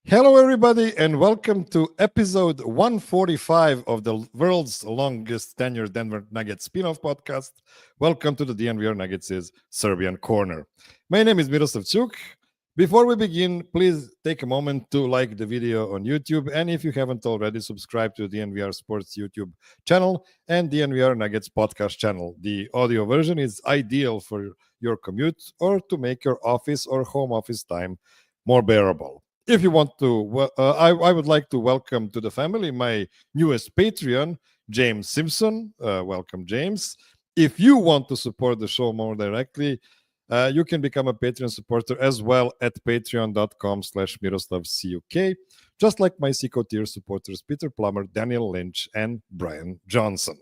Hello, everybody, and welcome to episode 145 of the world's longest tenured Denver Nuggets spin-off podcast. Welcome to the DNVR Nuggets' Serbian Corner. My name is Miroslav. Before we begin, please take a moment to like the video on YouTube, and if you haven't already, subscribe to the DNVR Sports YouTube channel and the DNVR Nuggets podcast channel. The audio version is ideal for your commute or to make your office or home office time more bearable. If you want to, I would like to welcome to the family my newest Patreon, James Simpson. Welcome, James. If you want to support the show more directly, you can become a Patreon supporter as well at patreon.com/MiroslavCuk, just like my Seco tier supporters Peter Plummer, Daniel Lynch, and Brian Johnson.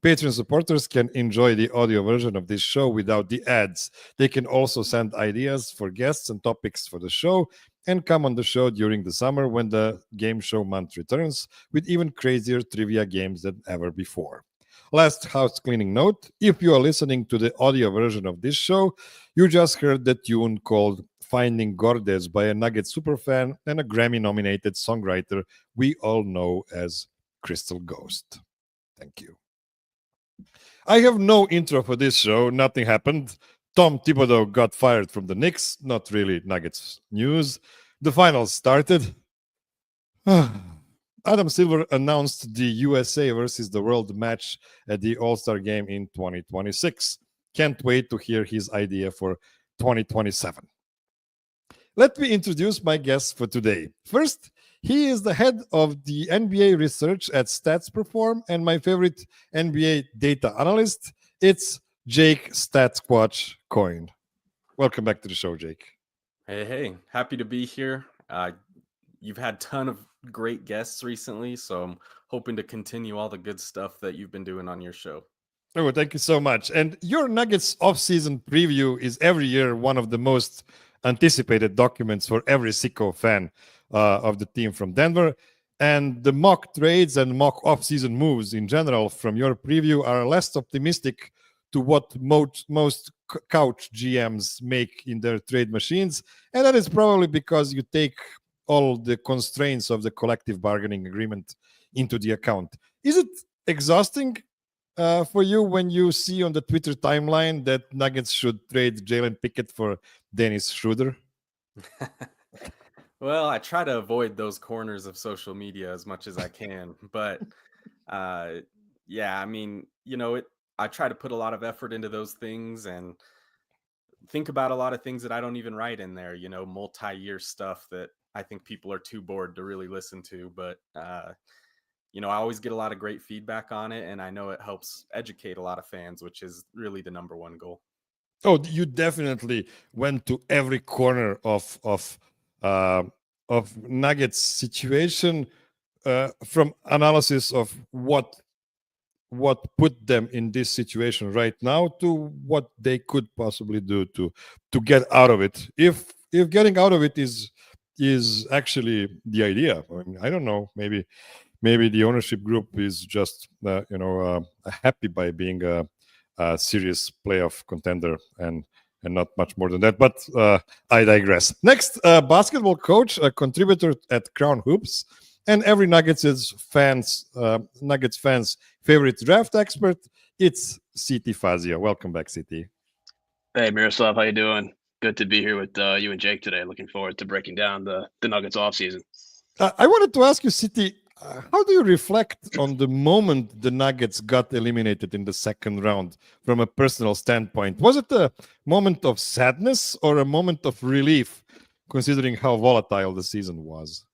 Patreon supporters can enjoy the audio version of this show without the ads. They can also send ideas for guests and topics for the show and come on the show during the summer when the game show month returns with even crazier trivia games than ever before. Last house cleaning note, if you are listening to the audio version of this show, you just heard the tune called Finding Gordes by a Nuggets superfan and a Grammy-nominated songwriter we all know as Crystal Ghost. Thank you. I have no intro for this show. Nothing happened. Tom Thibodeau got fired from the Knicks. Not really Nuggets news. The finals started. Adam Silver announced the USA versus the world match at the All-Star game in 2026. Can't wait to hear his idea for 2027. Let me introduce my guests for today. First, he is the head of the NBA research at StatsPerform and my favorite NBA data analyst. It's Jake Statsquatch Coyne. Welcome back to the show, Jake. Hey, happy to be here. You've had a ton of great guests recently, so I'm hoping to continue all the good stuff that you've been doing on your show. Oh, thank you so much. And your Nuggets offseason preview is every year one of the most anticipated documents for every Seco fan of the team from Denver. And the mock trades and mock offseason moves in general from your preview are less optimistic to what most couch GMs make in their trade machines. And that is probably because you take all the constraints of the collective bargaining agreement into the account. Is it exhausting for you when you see on the Twitter timeline that Nuggets should trade Jalen Pickett for Dennis Schroeder? Well, I try to avoid those corners of social media as much as I can. But yeah, I mean, I try to put a lot of effort into those things and think about a lot of things that I don't even write in there, multi-year stuff that I think people are too bored to really listen to. But, I always get a lot of great feedback on it, and I know it helps educate a lot of fans, which is really the number one goal. Oh, you definitely went to every corner of Nuggets situation from analysis of what put them in this situation right now to what they could possibly do to get out of it. If getting out of it is actually the idea. I mean, I don't know. Maybe the ownership group is just happy by being a serious playoff contender and not much more than that. But I digress. Next, basketball coach, a contributor at CrownHoops, and every Nuggets fans' favorite draft expert. It's CT Fazio. Welcome back, CT. Hey, Miroslav, how you doing? Good to be here with you and Jake today. Looking forward to breaking down the Nuggets offseason. I wanted to ask you, CT, how do you reflect on the moment the Nuggets got eliminated in the second round from a personal standpoint? Was it a moment of sadness or a moment of relief, considering how volatile the season was?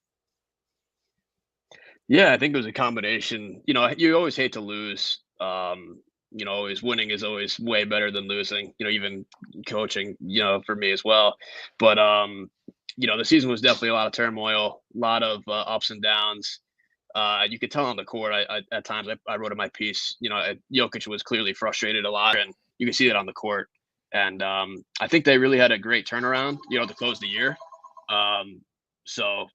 Yeah, I think it was a combination. You always hate to lose. Always winning is always way better than losing. Even coaching, for me as well. But the season was definitely a lot of turmoil, a lot of ups and downs. You could tell on the court. At times, I wrote in my piece. Jokic was clearly frustrated a lot, and you can see that on the court. And I think they really had a great turnaround, to close the year. So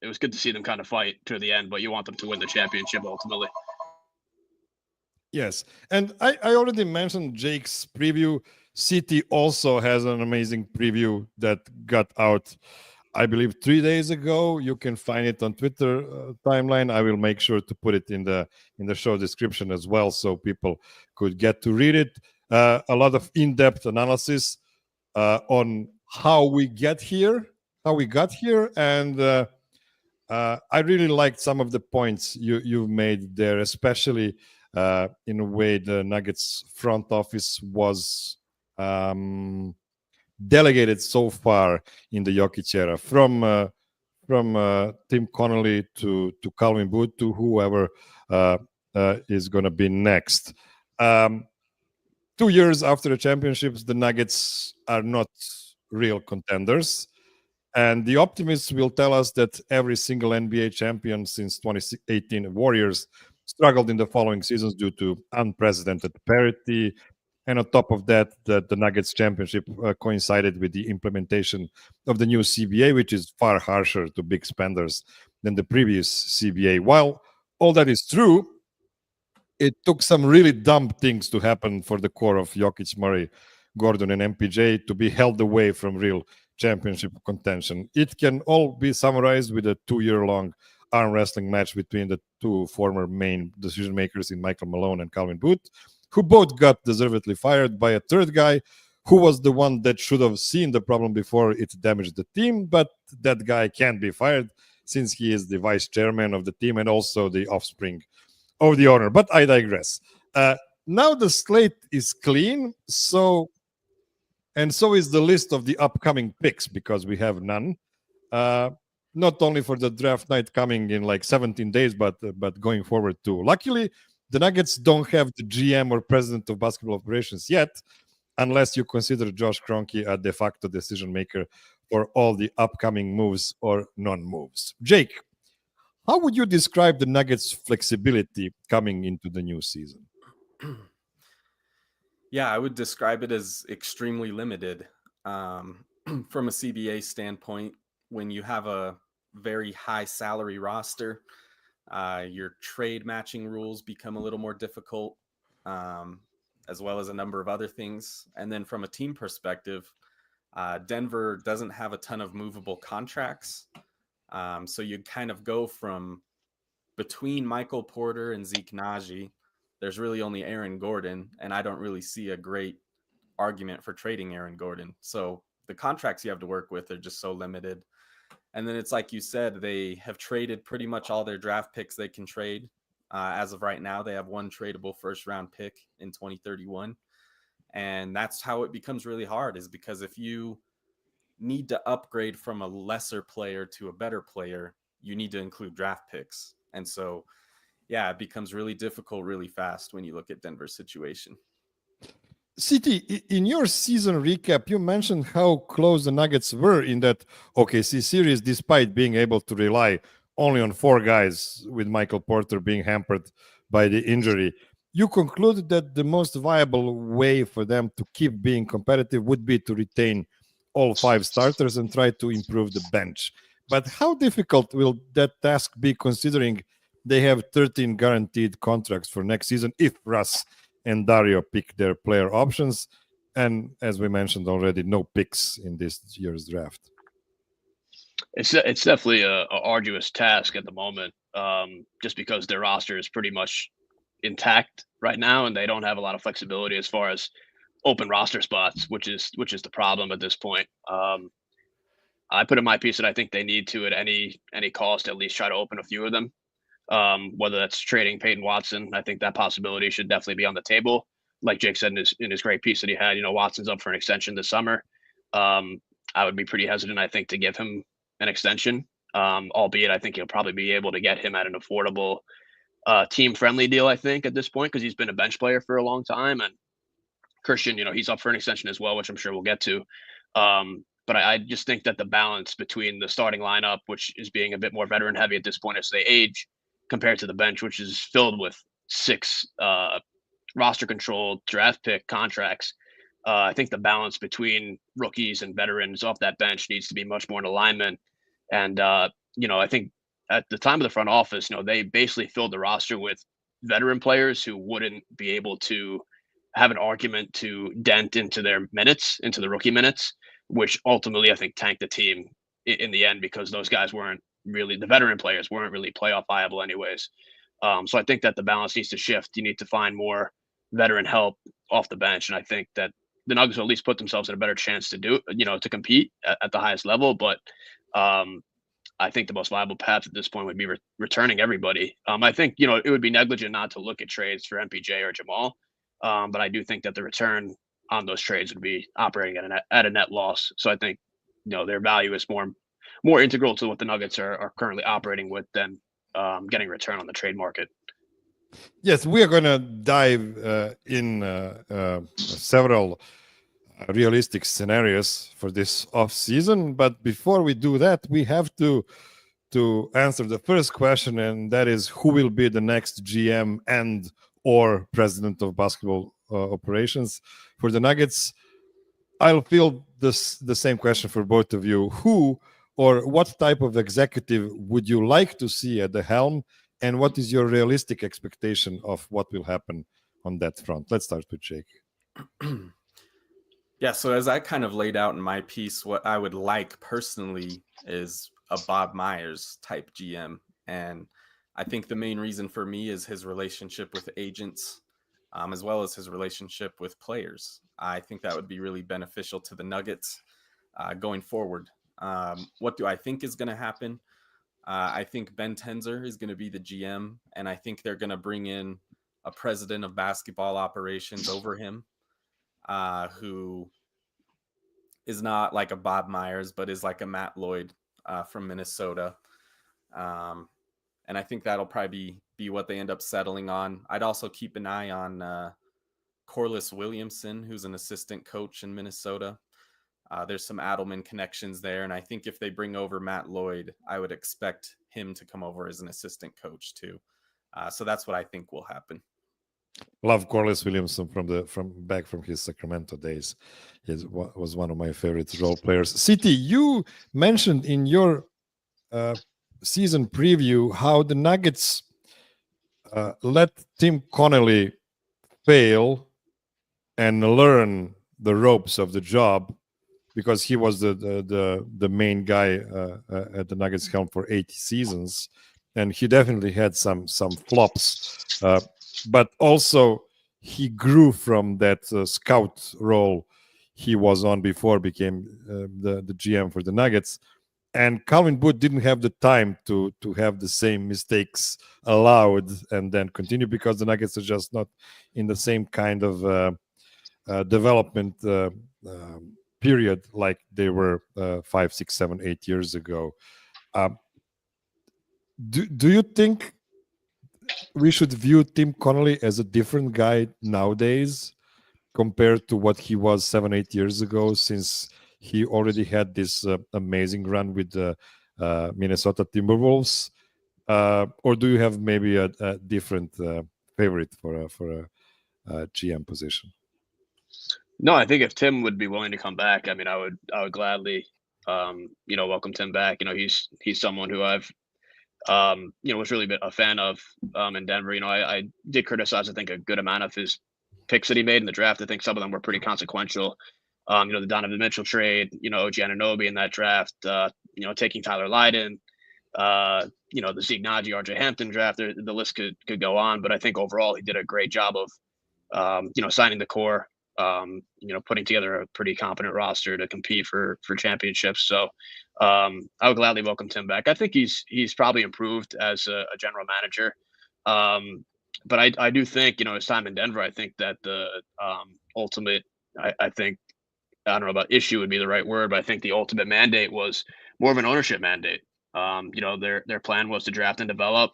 it was good to see them kind of fight to the end, but you want them to win the championship ultimately. Yes, and I already mentioned Jake's preview. CT also has an amazing preview that got out I believe 3 days ago. You can find it on Twitter timeline. I will make sure to put it in the show description as well, so people could get to read it. A lot of in-depth analysis on how we got here, and I really liked some of the points you've made there, especially in a way the Nuggets front office was delegated so far in the Jokic era, from Tim Connolly to Calvin Booth to whoever is going to be next. 2 years after the championships, the Nuggets are not real contenders. And the optimists will tell us that every single NBA champion since 2018 Warriors struggled in the following seasons due to unprecedented parity. And on top of that, the Nuggets championship coincided with the implementation of the new CBA, which is far harsher to big spenders than the previous CBA. While all that is true, it took some really dumb things to happen for the core of Jokic, Murray, Gordon, and MPJ to be held away from real championship contention. It can all be summarized with a 2-year-long arm wrestling match between the two former main decision makers in Michael Malone and Calvin Booth, who both got deservedly fired by a third guy who was the one that should have seen the problem before it damaged the team. But that guy can't be fired since he is the vice chairman of the team and also the offspring of the owner. But I digress. Now the slate is clean, so is the list of the upcoming picks, because we have none. Not only for the draft night coming in like 17 days, but going forward too. Luckily, the Nuggets don't have the GM or president of basketball operations yet, unless you consider Josh Kroenke a de facto decision maker for all the upcoming moves or non-moves. Jake, how would you describe the Nuggets' flexibility coming into the new season? Yeah, I would describe it as extremely limited. From a CBA standpoint, when you have a very high salary roster, your trade matching rules become a little more difficult, as well as a number of other things. And then from a team perspective, Denver doesn't have a ton of movable contracts. So you kind of go from between Michael Porter and Zeke Naji. There's really only Aaron Gordon, and I don't really see a great argument for trading Aaron Gordon. So the contracts you have to work with are just so limited. And then it's like you said, they have traded pretty much all their draft picks they can trade. As of right now, they have one tradable first-round pick in 2031. And that's how it becomes really hard, is because if you need to upgrade from a lesser player to a better player, you need to include draft picks. And so, yeah, it becomes really difficult really fast when you look at Denver's situation. CT, in your season recap, you mentioned how close the Nuggets were in that OKC series, despite being able to rely only on 4 guys, with Michael Porter being hampered by the injury. You concluded that the most viable way for them to keep being competitive would be to retain all 5 starters and try to improve the bench. But how difficult will that task be, considering they have 13 guaranteed contracts for next season if Russ and Dario pick their player options? And as we mentioned already, no picks in this year's draft. It's definitely a arduous task at the moment, just because their roster is pretty much intact right now, and they don't have a lot of flexibility as far as open roster spots, which is the problem at this point. I put in my piece that I think they need to, at any cost, at least try to open a few of them. Whether that's trading Peyton Watson, I think that possibility should definitely be on the table. Like Jake said in his great piece that he had, Watson's up for an extension this summer. I would be pretty hesitant, I think, to give him an extension, albeit I think he'll probably be able to get him at an affordable, team-friendly deal, I think, at this point, because he's been a bench player for a long time. And Christian, he's up for an extension as well, which I'm sure we'll get to. But I just think that the balance between the starting lineup, which is being a bit more veteran heavy at this point as they age, compared to the bench, which is filled with 6 roster controlled draft pick contracts. I think the balance between rookies and veterans off that bench needs to be much more in alignment. And, I think at the time of the front office, they basically filled the roster with veteran players who wouldn't be able to have an argument to dent into their minutes, into the rookie minutes, which ultimately I think tanked the team in the end, because those guys weren't really, the veteran players weren't really playoff viable anyways. So I think that the balance needs to shift. You need to find more veteran help off the bench, and I think that the Nuggets will at least put themselves in a better chance to to compete at the highest level. But I think the most viable path at this point would be returning everybody. I think it would be negligent not to look at trades for MPJ or Jamal, but I do think that the return on those trades would be operating at a net loss. So I think their value is more integral to what the Nuggets are currently operating with than getting return on the trade market. Yes, we are going to dive in several realistic scenarios for this off season. But before we do that, we have to answer the first question, and that is, who will be the next GM and or president of basketball operations for the Nuggets? I'll field the same question for both of you. Who or what type of executive would you like to see at the helm, and what is your realistic expectation of what will happen on that front? Let's start with Jake. Yeah, so as I kind of laid out in my piece, what I would like personally is a Bob Myers type GM. And I think the main reason for me is his relationship with agents, as well as his relationship with players. I think that would be really beneficial to the Nuggets going forward. What do I think is going to happen? I think Ben Tenzer is going to be the GM, and I think they're going to bring in a president of basketball operations over him, who is not like a Bob Myers, but is like a Matt Lloyd from Minnesota. And I think that'll probably be what they end up settling on. I'd also keep an eye on Corliss Williamson, who's an assistant coach in Minnesota. There's some Adelman connections there. And I think if they bring over Matt Lloyd, I would expect him to come over as an assistant coach too. So that's what I think will happen. Love Corliss Williamson from his Sacramento days. He was one of my favorite role players. City, you mentioned in your season preview how the Nuggets let Tim Connelly fail and learn the ropes of the job, because he was the main guy at the Nuggets helm for 80 seasons, and he definitely had some flops, but also he grew from that scout role he was on before became the GM for the Nuggets. And Calvin Booth didn't have the time to have the same mistakes allowed and then continue, because the Nuggets are just not in the same kind of development period like they were 5, 6, 7, 8 years ago. Do you think we should view Tim Connelly as a different guy nowadays compared to what he was 7, 8 years ago, since he already had this amazing run with the Minnesota Timberwolves? Or do you have maybe a different favorite for a GM position? No, I think if Tim would be willing to come back, I mean, I would gladly, welcome Tim back. He's someone who I've, was really a fan of in Denver. I did criticize, I think, a good amount of his picks that he made in the draft. I think some of them were pretty consequential. The Donovan Mitchell trade, OG Anunoby in that draft, taking Tyler Lydon, the Zeke Naji, RJ Hampton draft. The list could go on, but I think overall he did a great job of, signing the core, putting together a pretty competent roster to compete for championships. So I would gladly welcome Tim back. I think he's probably improved as a general manager. But I do think, his time in Denver, I think that the ultimate, I think, I don't know about issue would be the right word, but I think the ultimate mandate was more of an ownership mandate. Their plan was to draft and develop,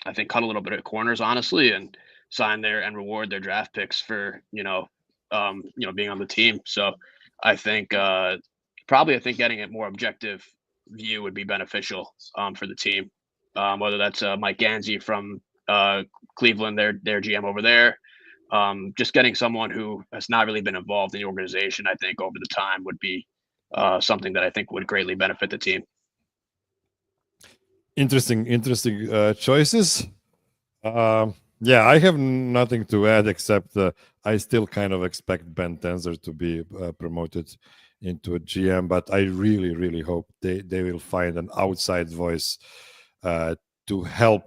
I think, cut a little bit of corners, honestly, and sign there and reward their draft picks for, being on the team. So I think getting a more objective view would be beneficial for the team. Whether that's Mike Gansey from Cleveland, their GM over there, just getting someone who has not really been involved in the organization, I think over the time would be something that I think would greatly benefit the team. Interesting choices. Yeah, I have nothing to add except I still kind of expect Ben Tenzer to be promoted into a GM, but I really, really hope they will find an outside voice to help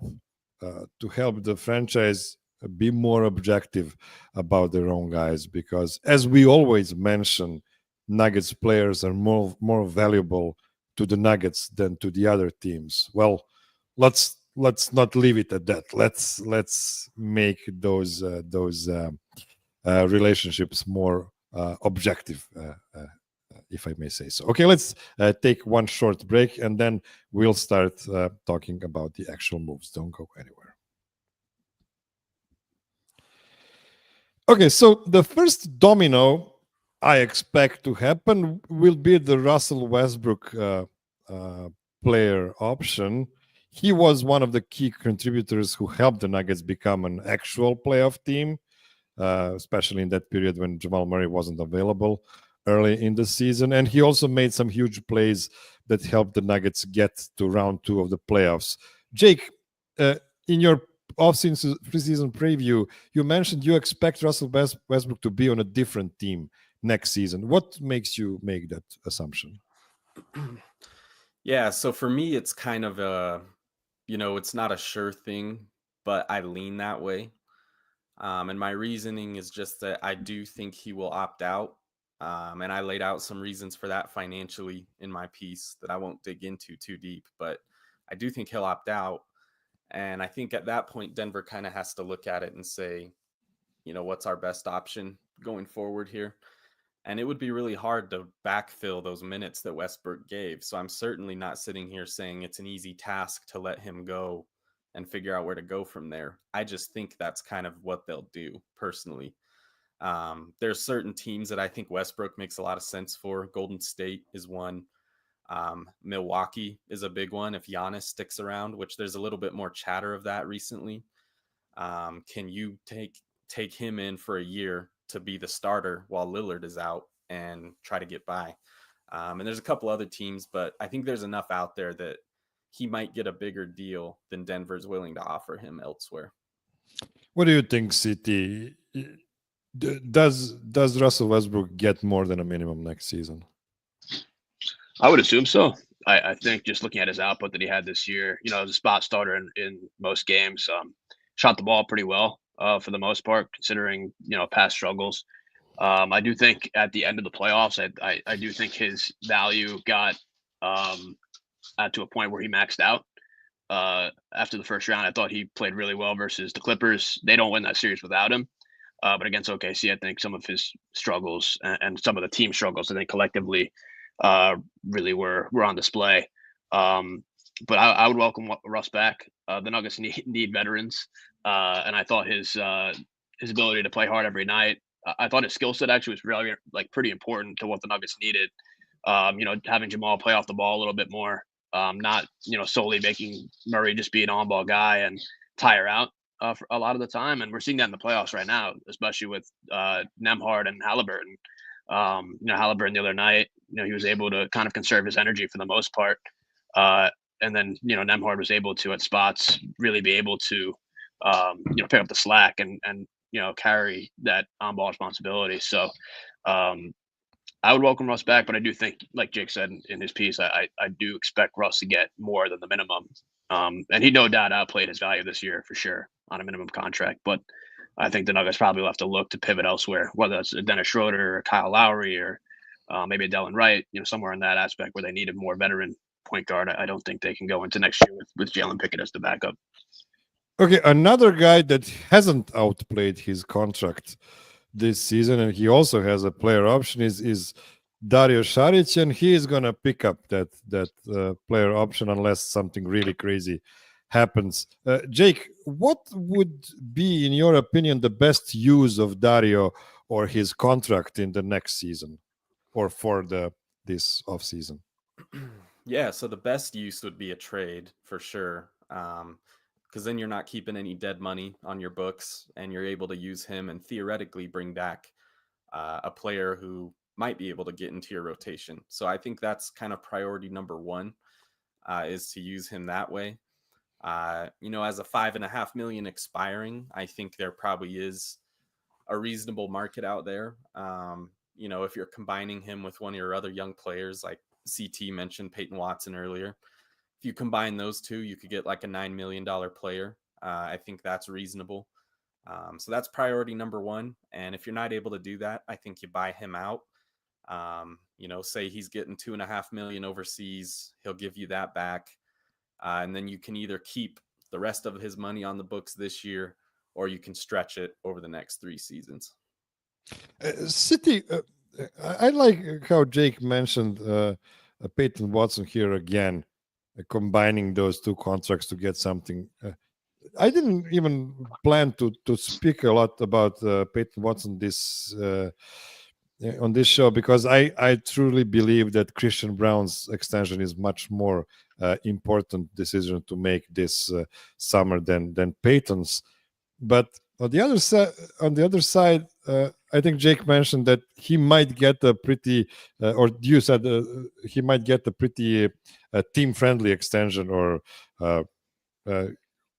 the franchise be more objective about their own guys, because as we always mention, Nuggets players are more valuable to the Nuggets than to the other teams. Well, let's not leave it at that. Let's make those relationships more objective, if I may say so. Okay, let's take one short break, and then we'll start talking about the actual moves. Don't go anywhere. Okay, so the first domino I expect to happen will be the Russell Westbrook player option. He was one of the key contributors who helped the Nuggets become an actual playoff team, especially in that period when Jamal Murray wasn't available early in the season. And he also made some huge plays that helped the Nuggets get to round 2 of the playoffs. Jake, in your off-season preseason preview, you mentioned you expect Russell Westbrook to be on a different team next season. What makes you make that assumption? Yeah, so for me, it's kind of it's not a sure thing, but I lean that way. And my reasoning is just that I do think he will opt out. And I laid out some reasons for that financially in my piece that I won't dig into too deep, but I do think he'll opt out. And I think at that point, Denver kind of has to look at it and say, what's our best option going forward here? And it would be really hard to backfill those minutes that Westbrook gave. So I'm certainly not sitting here saying it's an easy task to let him go and figure out where to go from there. I just think that's kind of what they'll do personally. There's certain teams that I think Westbrook makes a lot of sense for. Golden State is one. Milwaukee is a big one if Giannis sticks around, which there's a little bit more chatter of that recently. Can you take him in for a year to be the starter while Lillard is out and try to get by? And there's a couple other teams, but I think there's enough out there that he might get a bigger deal than Denver's willing to offer him elsewhere. What do you think, City? Does Russell Westbrook get more than a minimum next season? I would assume so. I think just looking at his output that he had this year, as a spot starter in most games, shot the ball pretty well for the most part, considering past struggles. I do think at the end of the playoffs, I do think his value got to a point where he maxed out. After the first round, I thought he played really well versus the Clippers. They don't win that series without him. But against OKC, I think some of his struggles and some of the team struggles, I think collectively really were on display. But I would welcome Russ back. The Nuggets need veterans, and I thought his ability to play hard every night. I thought his skill set actually was really pretty important to what the Nuggets needed. Having Jamal play off the ball a little bit more, not solely making Murray just be an on-ball guy and tire out for a lot of the time. And we're seeing that in the playoffs right now, especially with Nembhard and Halliburton. Halliburton the other night, he was able to kind of conserve his energy for the most part. And then, Nembhard was able to, at spots, really be able to, pick up the slack and carry that on-ball responsibility. So I would welcome Russ back, but I do think, like Jake said in his piece, I do expect Russ to get more than the minimum. And he no doubt outplayed his value this year for sure on a minimum contract. But I think the Nuggets probably will have to look to pivot elsewhere, whether it's Dennis Schroeder or Kyle Lowry or maybe a Delon Wright, somewhere in that aspect where they need a more veteran point guard. I don't think they can go into next year with Jalen Pickett as the backup. Okay, another guy that hasn't outplayed his contract this season, and he also has a player option, is Dario Šarić, and he is going to pick up that player option unless something really crazy happens. Jake, what would be, in your opinion, the best use of Dario or his contract in the next season or for this offseason? Yeah, so the best use would be a trade for sure. Because then you're not keeping any dead money on your books and you're able to use him and theoretically bring back a player who might be able to get into your rotation. So I think that's kind of priority number one, is to use him that way. As a $5.5 million expiring, I think there probably is a reasonable market out there. If you're combining him with one of your other young players, like CT mentioned Peyton Watson earlier, if you combine those two, you could get like a $9 million player. I think that's reasonable. So that's priority number one. And if you're not able to do that, I think you buy him out. Say he's getting $2.5 million overseas, he'll give you that back. And then you can either keep the rest of his money on the books this year, or you can stretch it over the next 3 seasons. City, I like how Jake mentioned Peyton Watson here again, combining those two contracts to get something. I didn't even plan to speak a lot about Peyton Watson on this show, because I truly believe that Christian Braun's extension is much more important decision to make this summer than Peyton's. But on the other side, I think Jake mentioned that he might get a pretty, or you said he might get a pretty team-friendly extension, or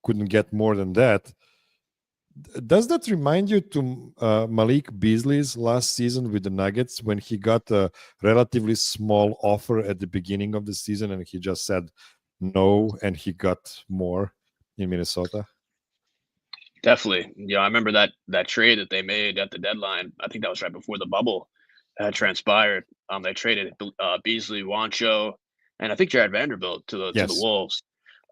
couldn't get more than that. Does that remind you to Malik Beasley's last season with the Nuggets, when he got a relatively small offer at the beginning of the season and he just said no and he got more in Minnesota? Definitely. I remember that trade that they made at the deadline. I think that was right before the bubble had transpired. They traded Beasley, Wancho, and I think Jared Vanderbilt to the Wolves.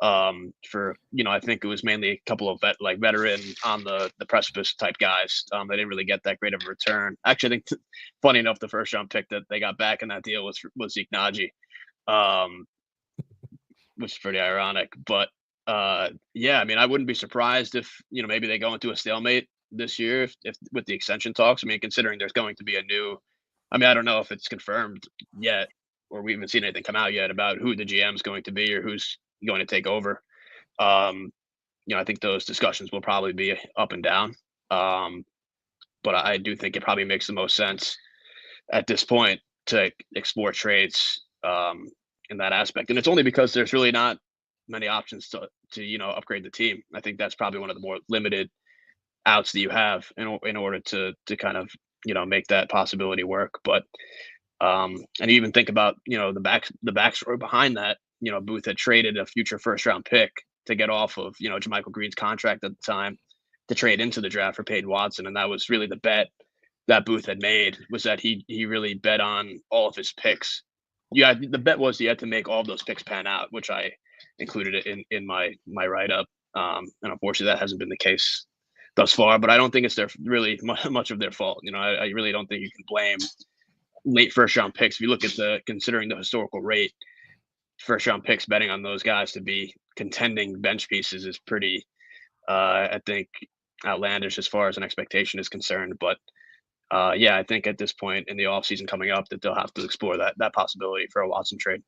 For I think it was mainly a couple of veteran on the precipice type guys. They didn't really get that great of a return. Actually, I think funny enough, the first round pick that they got back in that deal was Zeke Naji, which is pretty ironic. But I wouldn't be surprised if maybe they go into a stalemate this year if with the extension talks. Considering there's going to be a new, I don't know if it's confirmed yet, or we haven't seen anything come out yet about who the GM is going to be or who's going to take over. I think those discussions will probably be up and down. But I do think it probably makes the most sense at this point to explore trades in that aspect. And it's only because there's really not many options to upgrade the team. I think that's probably one of the more limited outs that you have in order to kind of make that possibility work. But and you even think about the backstory behind that. Booth had traded a future first round pick to get off of JaMychal Green's contract at the time to trade into the draft for Peyton Watson, and that was really the bet that Booth had made, was that he really bet on all of his picks. Yeah, the bet was he had to make all of those picks pan out, which I included it in my write up. And unfortunately, that hasn't been the case thus far. But I don't think it's really much of their fault. I really don't think you can blame late first round picks. If you look at considering the historical rate, first round picks betting on those guys to be contending bench pieces is pretty, I think, outlandish as far as an expectation is concerned. But I think at this point in the offseason coming up that they'll have to explore that possibility for a Watson trade.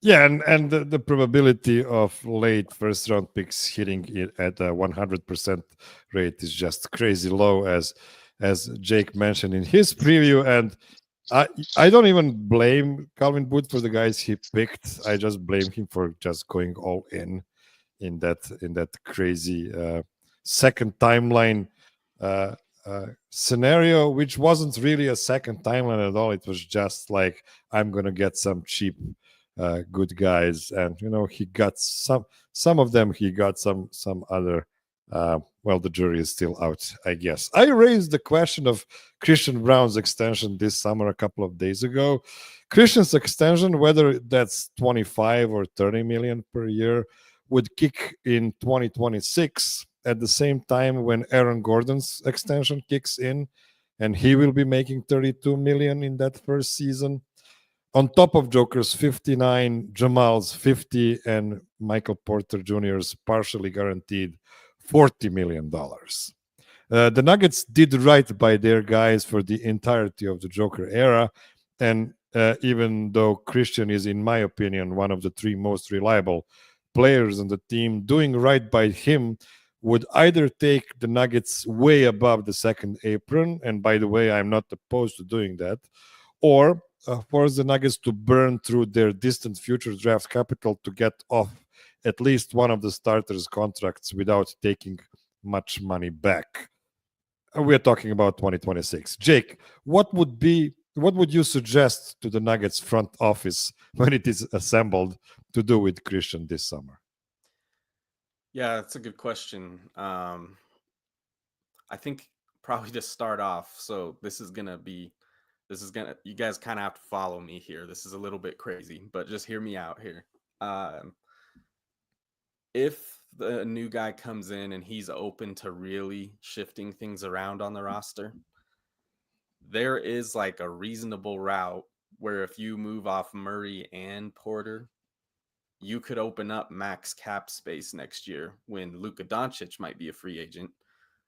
Yeah, and the probability of late first round picks hitting it at a 100% rate is just crazy low, as Jake mentioned in his preview. And I don't even blame Calvin Booth for the guys he picked. I just blame him for just going all in that crazy second timeline scenario, which wasn't really a second timeline at all. It was just like, I'm gonna get some cheap good guys, and he got some of them. He got some other. Well, the jury is still out, I guess. I raised the question of Christian Braun's extension this summer a couple of days ago. Christian's extension, whether that's 25 or 30 million per year, would kick in 2026 at the same time when Aaron Gordon's extension kicks in, and he will be making 32 million in that first season. On top of Joker's 59, Jamal's 50, and Michael Porter Jr.'s partially guaranteed $40 million. The Nuggets did right by their guys for the entirety of the Joker era, and even though Christian is, in my opinion, one of the 3 most reliable players on the team, doing right by him would either take the Nuggets way above the second apron, and by the way, I'm not opposed to doing that, or force the Nuggets to burn through their distant future draft capital to get off at least one of the starters' contracts without taking much money back. we're talking about 2026. Jake, what would you suggest to the Nuggets front office when it is assembled to do with Christian this summer? Yeah, that's a good question. I think probably to start off, so you guys kind of have to follow me here. This is a little bit crazy, but just hear me out here. If the new guy comes in and he's open to really shifting things around on the roster, there is like a reasonable route where if you move off Murray and Porter, you could open up max cap space next year when Luka Doncic might be a free agent.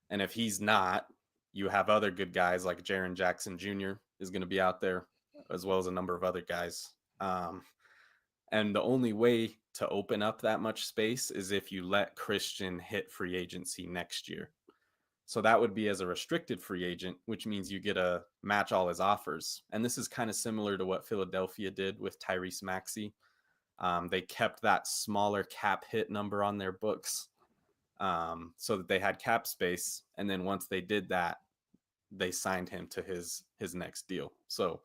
And if he's not, you have other good guys like Jaren Jackson Jr. is going to be out there, as well as a number of other guys. And the only way to open up that much space is if you let Christian hit free agency next year. So that would be as a restricted free agent, which means you get to match all his offers. And this is kind of similar to what Philadelphia did with Tyrese Maxey. They kept that smaller cap hit number on their books so that they had cap space. And then once they did that, they signed him to his next deal. So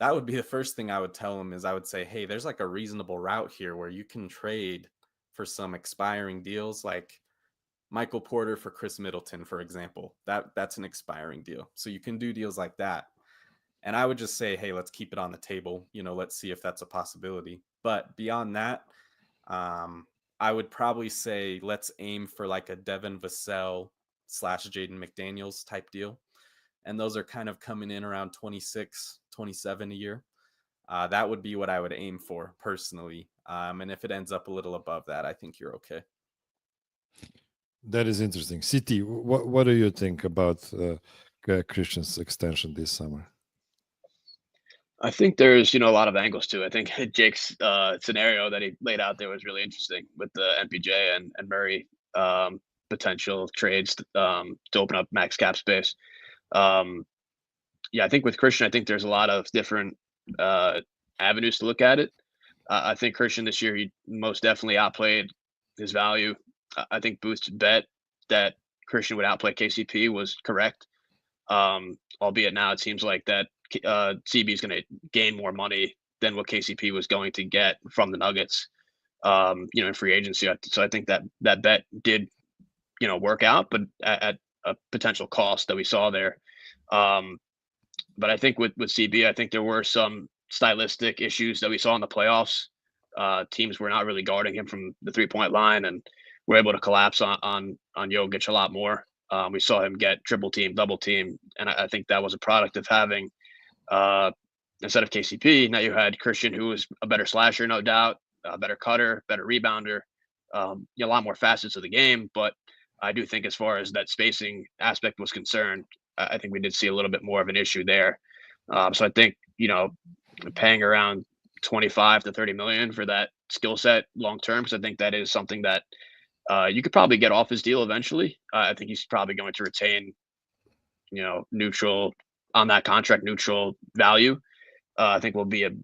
that would be the first thing I would tell him is I would say, hey, there's like a reasonable route here where you can trade for some expiring deals, like Michael Porter for Chris Middleton, for example. That's an expiring deal. So you can do deals like that. And I would just say, hey, let's keep it on the table. Let's see if that's a possibility. But beyond that, I would probably say let's aim for like a Devin Vassell / Jaden McDaniels type deal. And those are kind of coming in around 26, 27 a year. That would be what I would aim for personally. And if it ends up a little above that, I think you're okay. That is interesting. CT, what do you think about Christian's extension this summer? I think there's, a lot of angles to it. I think Jake's scenario that he laid out there was really interesting with the MPJ and Murray potential trades to open up max cap space. I think with Christian, I think there's a lot of different avenues to look at it. I think Christian this year, he most definitely outplayed his value. I think Booth's bet that Christian would outplay KCP was correct. Albeit now it seems like that CB is going to gain more money than what KCP was going to get from the Nuggets, in free agency. So I think that bet did, work out, but at a potential cost that we saw there. But I think with CB, I think there were some stylistic issues that we saw in the playoffs. Teams were not really guarding him from the 3-point line, and were able to collapse on Jokic a lot more. We saw him get triple team, double team, and I think that was a product of having instead of KCP, now you had Christian, who was a better slasher, no doubt, a better cutter, better rebounder, a lot more facets of the game. But I do think as far as that spacing aspect was concerned, I think we did see a little bit more of an issue there. So I think, paying around 25 to 30 million for that skill set long term, because I think that is something that you could probably get off his deal eventually. I think he's probably going to retain, neutral on that contract, neutral value. I think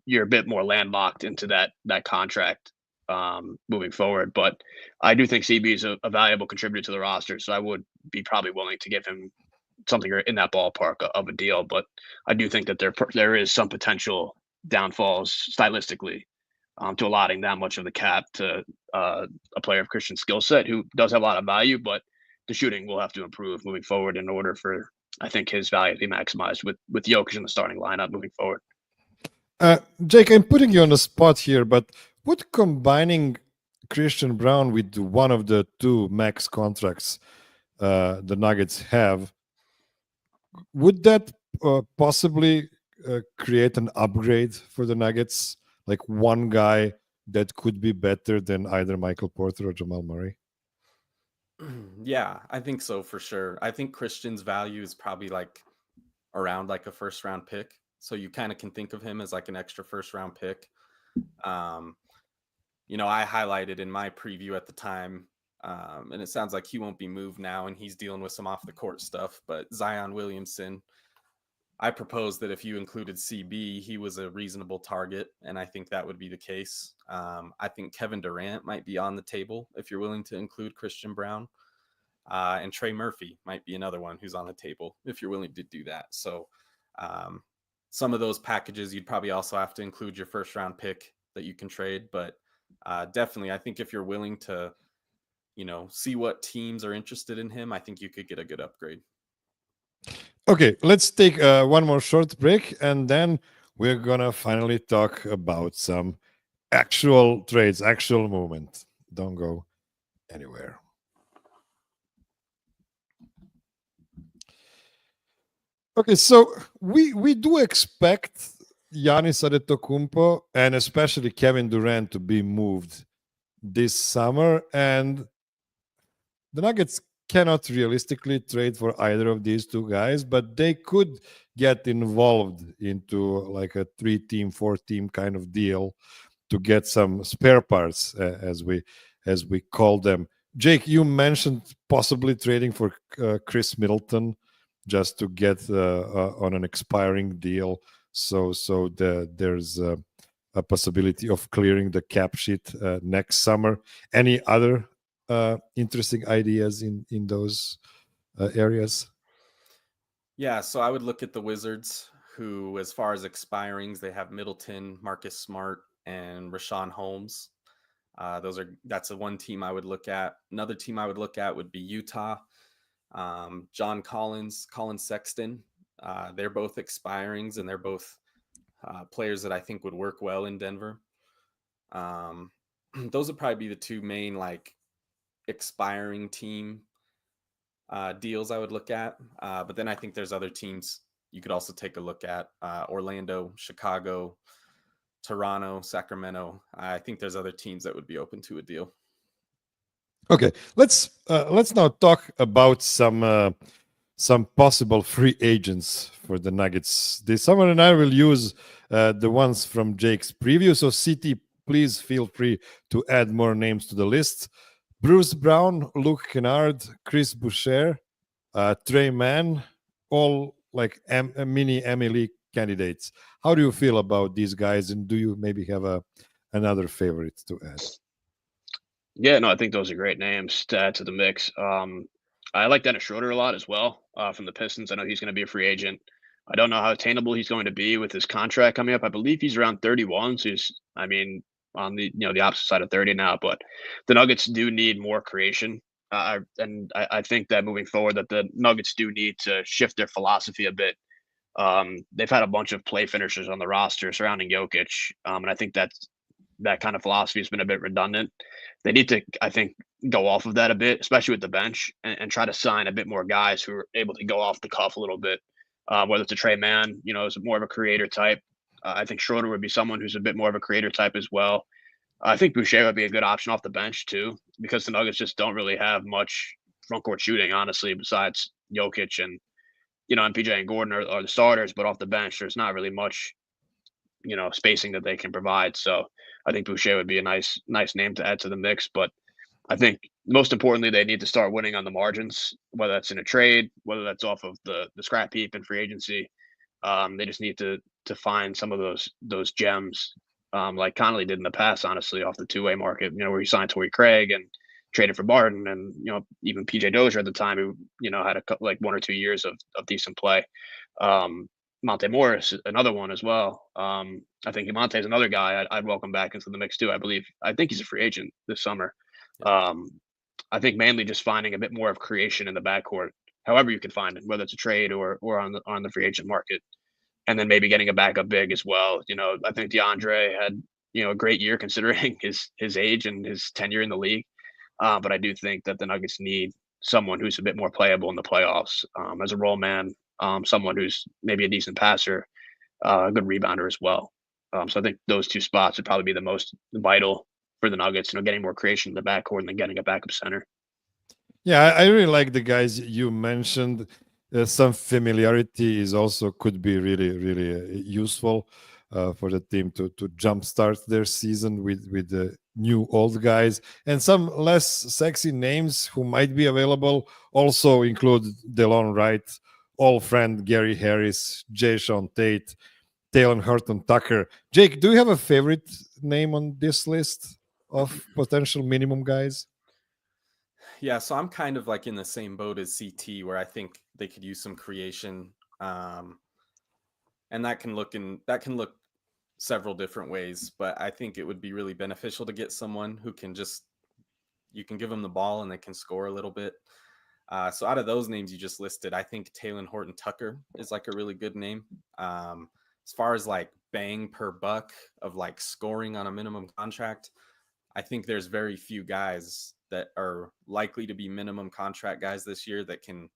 you're a bit more landlocked into that contract moving forward. But I do think CB is a valuable contributor to the roster, so I would be probably willing to give him something in that ballpark of a deal. But I do think that there is some potential downfalls stylistically to allotting that much of the cap to a player of Christian skill set who does have a lot of value, but the shooting will have to improve moving forward in order for, I think, his value to be maximized with Jokic in the starting lineup moving forward. Jake, I'm putting you on the spot here, but would combining Christian Braun with one of the two max contracts the Nuggets have, would that possibly create an upgrade for the Nuggets? Like one guy that could be better than either Michael Porter or Jamal Murray? Yeah, I think so for sure. I think Christian's value is probably like around like a first round pick. So you kind of can think of him as like an extra first round pick. I highlighted in my preview at the time, and it sounds like he won't be moved now and he's dealing with some off the court stuff, but Zion Williamson, I proposed that if you included CB, he was a reasonable target, and I think that would be the case. I think Kevin Durant might be on the table if you're willing to include Christian Braun. And Trey Murphy might be another one who's on the table if you're willing to do that. So some of those packages, you'd probably also have to include your first round pick that you can trade. But definitely, I think if you're willing to, see what teams are interested in him, I think you could get a good upgrade. Okay, let's take one more short break, and then we're gonna finally talk about some actual trades, actual movement. Don't go anywhere. Okay, so we do expect Giannis Antetokounmpo and especially Kevin Durant to be moved this summer, and the Nuggets cannot realistically trade for either of these two guys, but they could get involved into like a 3-team, 4-team kind of deal to get some spare parts, as we call them. Jake, you mentioned possibly trading for Chris Middleton just to get on an expiring deal, so there's a possibility of clearing the cap sheet next summer. Any other interesting ideas in those areas? Yeah, so I would look at the Wizards, who, as far as expirings, they have Middleton, Marcus Smart, and Rashawn Holmes. That's the one team I would look at. Another team I would look at would be Utah. John Collins, Colin Sexton. They're both expirings, and they're both players that I think would work well in Denver. Those would probably be the two main expiring team deals I would look at. But then I think there's other teams you could also take a look at: Orlando, Chicago, Toronto, Sacramento. I think there's other teams that would be open to a deal. Okay, let's now talk about some possible free agents for the Nuggets this summer, and I will use the ones from Jake's preview. So, CT, please feel free to add more names to the list. Bruce Brown, Luke Kennard, Chris Boucher, Trey Mann, all like mini Emily candidates. How do you feel about these guys, and do you maybe have another favorite to add? Yeah, no, I think those are great names to add to the mix. I like Dennis Schroeder a lot as well from the Pistons. I know he's going to be a free agent. I don't know how attainable he's going to be with his contract coming up. I believe he's around 31, so he's, I mean, on the the opposite side of 30 now. But the Nuggets do need more creation, and I think that moving forward, that the Nuggets do need to shift their philosophy a bit. They've had a bunch of play finishers on the roster surrounding Jokic, and I think that kind of philosophy has been a bit redundant. They need to, I think, go off of that a bit, especially with the bench, and try to sign a bit more guys who are able to go off the cuff a little bit. Whether it's a Trey Mann, is more of a creator type. I think Schroeder would be someone who's a bit more of a creator type as well. I think Boucher would be a good option off the bench too, because the Nuggets just don't really have much front court shooting, honestly, besides Jokic and MPJ and Gordon are the starters, but off the bench, there's not really much spacing that they can provide. So I think Boucher would be a nice name to add to the mix. But I think most importantly, they need to start winning on the margins, whether that's in a trade, whether that's off of the scrap heap and free agency. They just need to find some of those gems, like Connolly did in the past, honestly, off the two-way market, where he signed Torrey Craig and traded for Barton, and even PJ Dozier at the time, who had a like 1 or 2 years of decent play. Monte Morris, another one as well. I think Monte is another guy I'd welcome back into the mix too. I think he's a free agent this summer. I think mainly just finding a bit more of creation in the backcourt, however you can find it, whether it's a trade or on the free agent market, and then maybe getting a backup big as well. I think DeAndre had a great year considering his age and his tenure in the league. But I do think that the Nuggets need someone who's a bit more playable in the playoffs, as a role man, someone who's maybe a decent passer, a good rebounder as well. So I think those two spots would probably be the most vital for the Nuggets, getting more creation in the backcourt and then getting a backup center. Yeah, I really like the guys you mentioned. Some familiarity is also could be really, really useful for the team to jumpstart their season with the new old guys, and some less sexy names who might be available also include DeLon Wright, old friend Gary Harris, Jay Sean Tate, Taylor Horton Tucker. Jake, do you have a favorite name on this list of potential minimum guys? Yeah, so I'm kind of like in the same boat as CT, where I think they could use some creation, and that can look several different ways. But I think it would be really beneficial to get someone who can just you can give them the ball and they can score a little bit. So out of those names you just listed, I think Talen Horton Tucker is like a really good name. As far as like bang per buck of like scoring on a minimum contract, I think there's very few guys that are likely to be minimum contract guys this year that can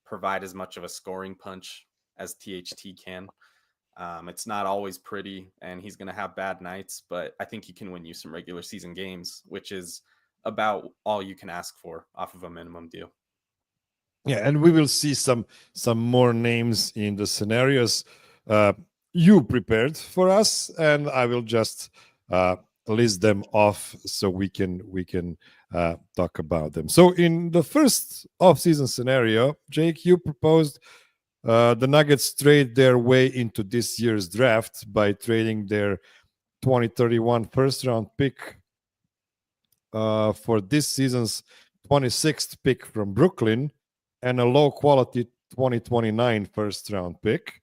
provide as much of a scoring punch as THT can. It's not always pretty, and he's going to have bad nights, but I think he can win you some regular season games, which is about all you can ask for off of a minimum deal. Yeah, and we will see some more names in the scenarios you prepared for us, and I will just list them off so we can talk about them. So in the first off-season scenario, Jake, you proposed the Nuggets trade their way into this year's draft by trading their 2031 first-round pick for this season's 26th pick from Brooklyn and a low-quality 2029 first-round pick.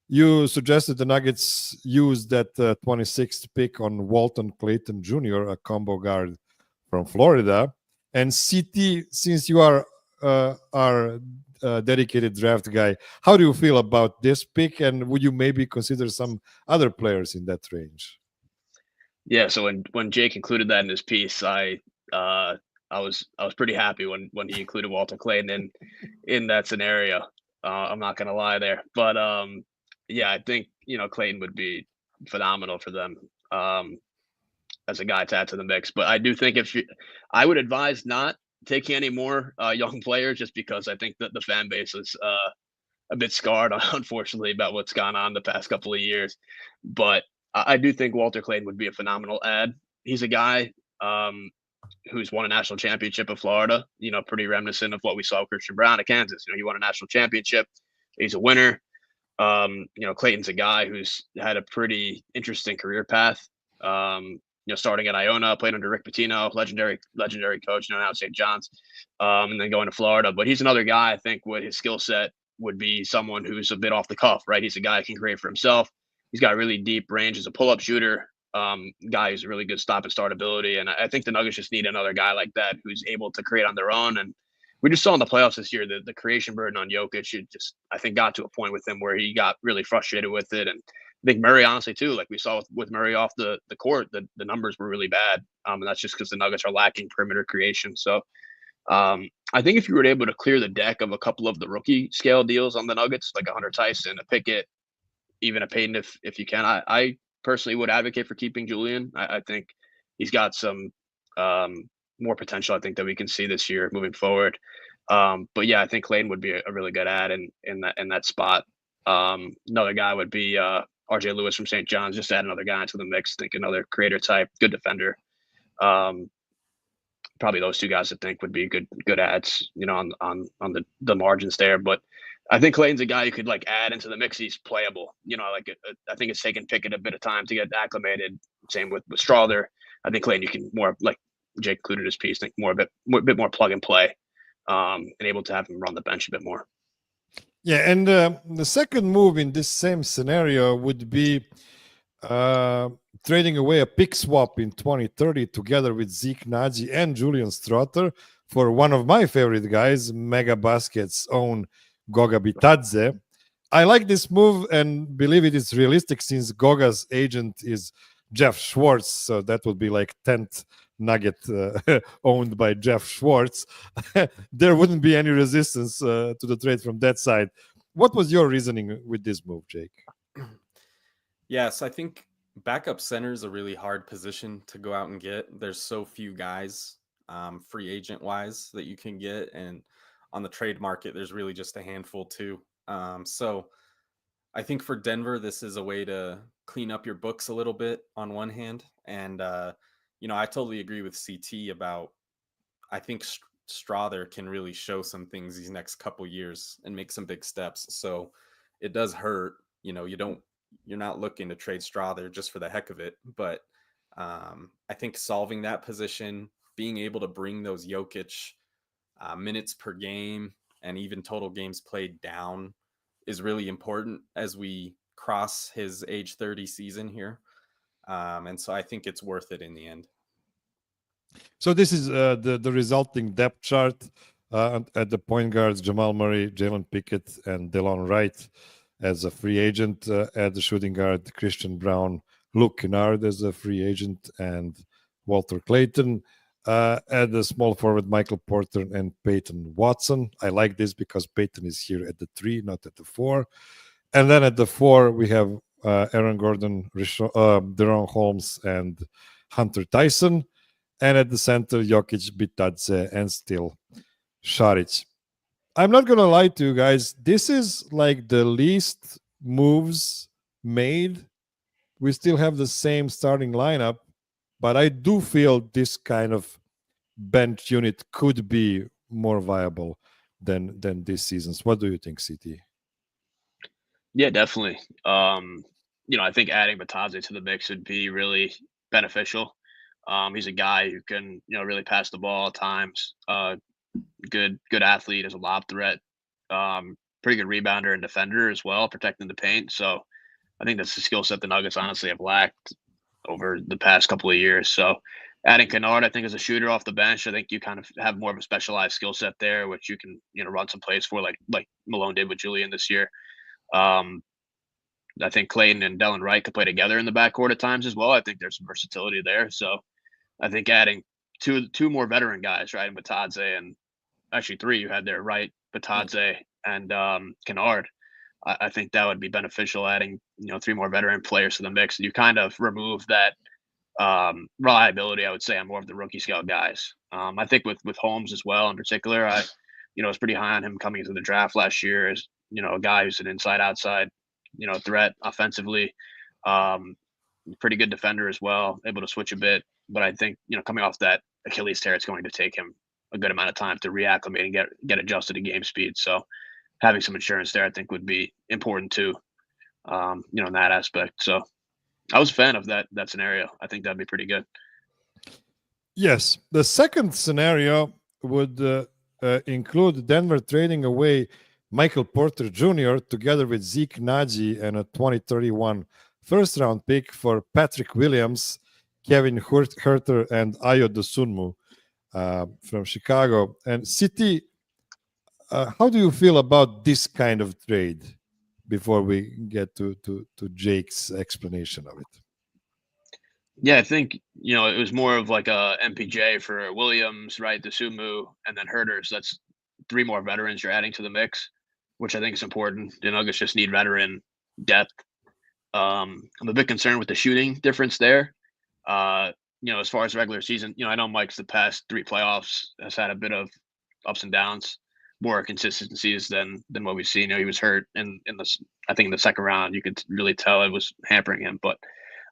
You suggested the Nuggets use that 26th pick on Walton Clayton Jr., a combo guard from Florida. And CT, since you are our dedicated draft guy, how do you feel about this pick? And would you maybe consider some other players in that range? Yeah, so when Jake included that in his piece, I was pretty happy when he included Walter Clayton in that scenario. I'm not gonna lie there, but yeah, I think Clayton would be phenomenal for them as a guy to add to the mix. But I do think I would advise not taking any more young players, just because I think that the fan base is a bit scarred, unfortunately, about what's gone on the past couple of years. But I do think Walter Clayton would be a phenomenal add. He's a guy who's won a national championship of Florida, pretty reminiscent of what we saw with Christian Braun at Kansas. He won a national championship. He's a winner. Clayton's a guy who's had a pretty interesting career path. Starting at Iona, played under Rick Pitino, legendary coach, now at St. John's, and then going to Florida. But he's another guy, I think, with his skill set would be someone who's a bit off the cuff, right? He's a guy who can create for himself. He's got really deep range as a pull-up shooter. Guy who's really good stop and start ability, and I think the Nuggets just need another guy like that who's able to create on their own. And we just saw in the playoffs this year that the creation burden on Jokic, I think, got to a point with him where he got really frustrated with it. And I think Murray, honestly, too, like we saw with Murray off the court, the numbers were really bad, and that's just because the Nuggets are lacking perimeter creation. So I think if you were able to clear the deck of a couple of the rookie scale deals on the Nuggets, like a Hunter Tyson, a Pickett, even a Payton, if you can, I personally would advocate for keeping Julian. I think he's got some more potential, I think, that we can see this year moving forward. But yeah, I think Clayton would be a really good add in that spot. Another guy would be RJ Lewis from St. John's, just add another guy into the mix. Think another creator type, good defender. Probably those two guys I think would be good adds, on the margins there. But I think Clayton's a guy you could add into the mix. He's playable. I think it's taken Pickett a bit of time to get acclimated. Same with Strawther. I think Clayton, you can more, like Jake included his piece, think a bit more plug and play, and able to have him run the bench a bit more. Yeah, and the second move in this same scenario would be trading away a pick swap in 2030 together with Zeke Naji and Julian Strawther for one of my favorite guys, Mega Basket's own Goga Bitadze. I like this move and believe it is realistic since Goga's agent is Jeff Schwartz, so that would be like 10th Nugget owned by Jeff Schwartz. There wouldn't be any resistance to the trade from that side. What was your reasoning with this move, Jake? Yes, I think backup center is a really hard position to go out and get. There's so few guys, free agent wise, that you can get, and on the trade market, there's really just a handful too. So I think for Denver, this is a way to clean up your books a little bit on one hand. And, I totally agree with CT about, I think Strawther can really show some things these next couple years and make some big steps. So it does hurt, you're not looking to trade Strawther just for the heck of it. But I think solving that position, being able to bring those Jokic minutes per game and even total games played down is really important as we cross his age 30 season here. And so I think it's worth it in the end. So this is the resulting depth chart at the point guards: Jamal Murray, Jalen Pickett, and Delon Wright as a free agent. At the shooting guard, Christian Braun, Luke Kennard as a free agent, and Walter Clayton. At the small forward, Michael Porter and Peyton Watson. I like this because Peyton is here at the 3, not at the 4. And then at the 4, we have Aaron Gordon, Deron Holmes, and Hunter Tyson. And at the center, Jokic, Bitadze, and still Šarić. I'm not going to lie to you guys. This is like the least moves made. We still have the same starting lineup, but I do feel this kind of bench unit could be more viable than this season's. What do you think, CT? Yeah, definitely. I think adding Bitadze to the mix would be really beneficial. He's a guy who can, really pass the ball at times. Good athlete, as a lob threat. Pretty good rebounder and defender as well, protecting the paint. So I think that's the skill set the Nuggets honestly have lacked over the past couple of years. So adding Kennard, I think, as a shooter off the bench, I think you kind of have more of a specialized skill set there, which you can, run some plays for, like Malone did with Julian this year. I think Clayton and Delon Wright could play together in the backcourt at times as well. I think there's some versatility there. So I think adding two more veteran guys, right, and Bitadze, and actually 3 you had there, right, Bitadze and Kennard. I think that would be beneficial, adding 3 more veteran players to the mix. You kind of remove that reliability, I would say, on more of the rookie scale guys. I think with Holmes as well in particular, I was pretty high on him coming into the draft last year as a guy who's an inside outside threat offensively. Pretty good defender as well, able to switch a bit. But I think coming off that Achilles tear, it's going to take him a good amount of time to reacclimate and get adjusted to game speed. So having some insurance there, I think, would be important too. In that aspect. So I was a fan of that scenario. I think that'd be pretty good. Yes, the second scenario would include Denver trading away Michael Porter Jr. together with Zeke Naji and a 2031 first-round pick for Patrick Williams, Kevin Huerter, and Ayo Dosunmu from Chicago. And City, how do you feel about this kind of trade before we get to Jake's explanation of it? Yeah, I think, it was more of like a MPJ for Williams, right? Dosunmu, and then Huerter. So that's 3 more veterans you're adding to the mix, which I think is important. The Nuggets just need veteran depth. I'm a bit concerned with the shooting difference there. As far as the regular season, I know Mike's the past 3 playoffs has had a bit of ups and downs, more consistencies than what we've seen. He was hurt in I think in the second round. You could really tell it was hampering him, but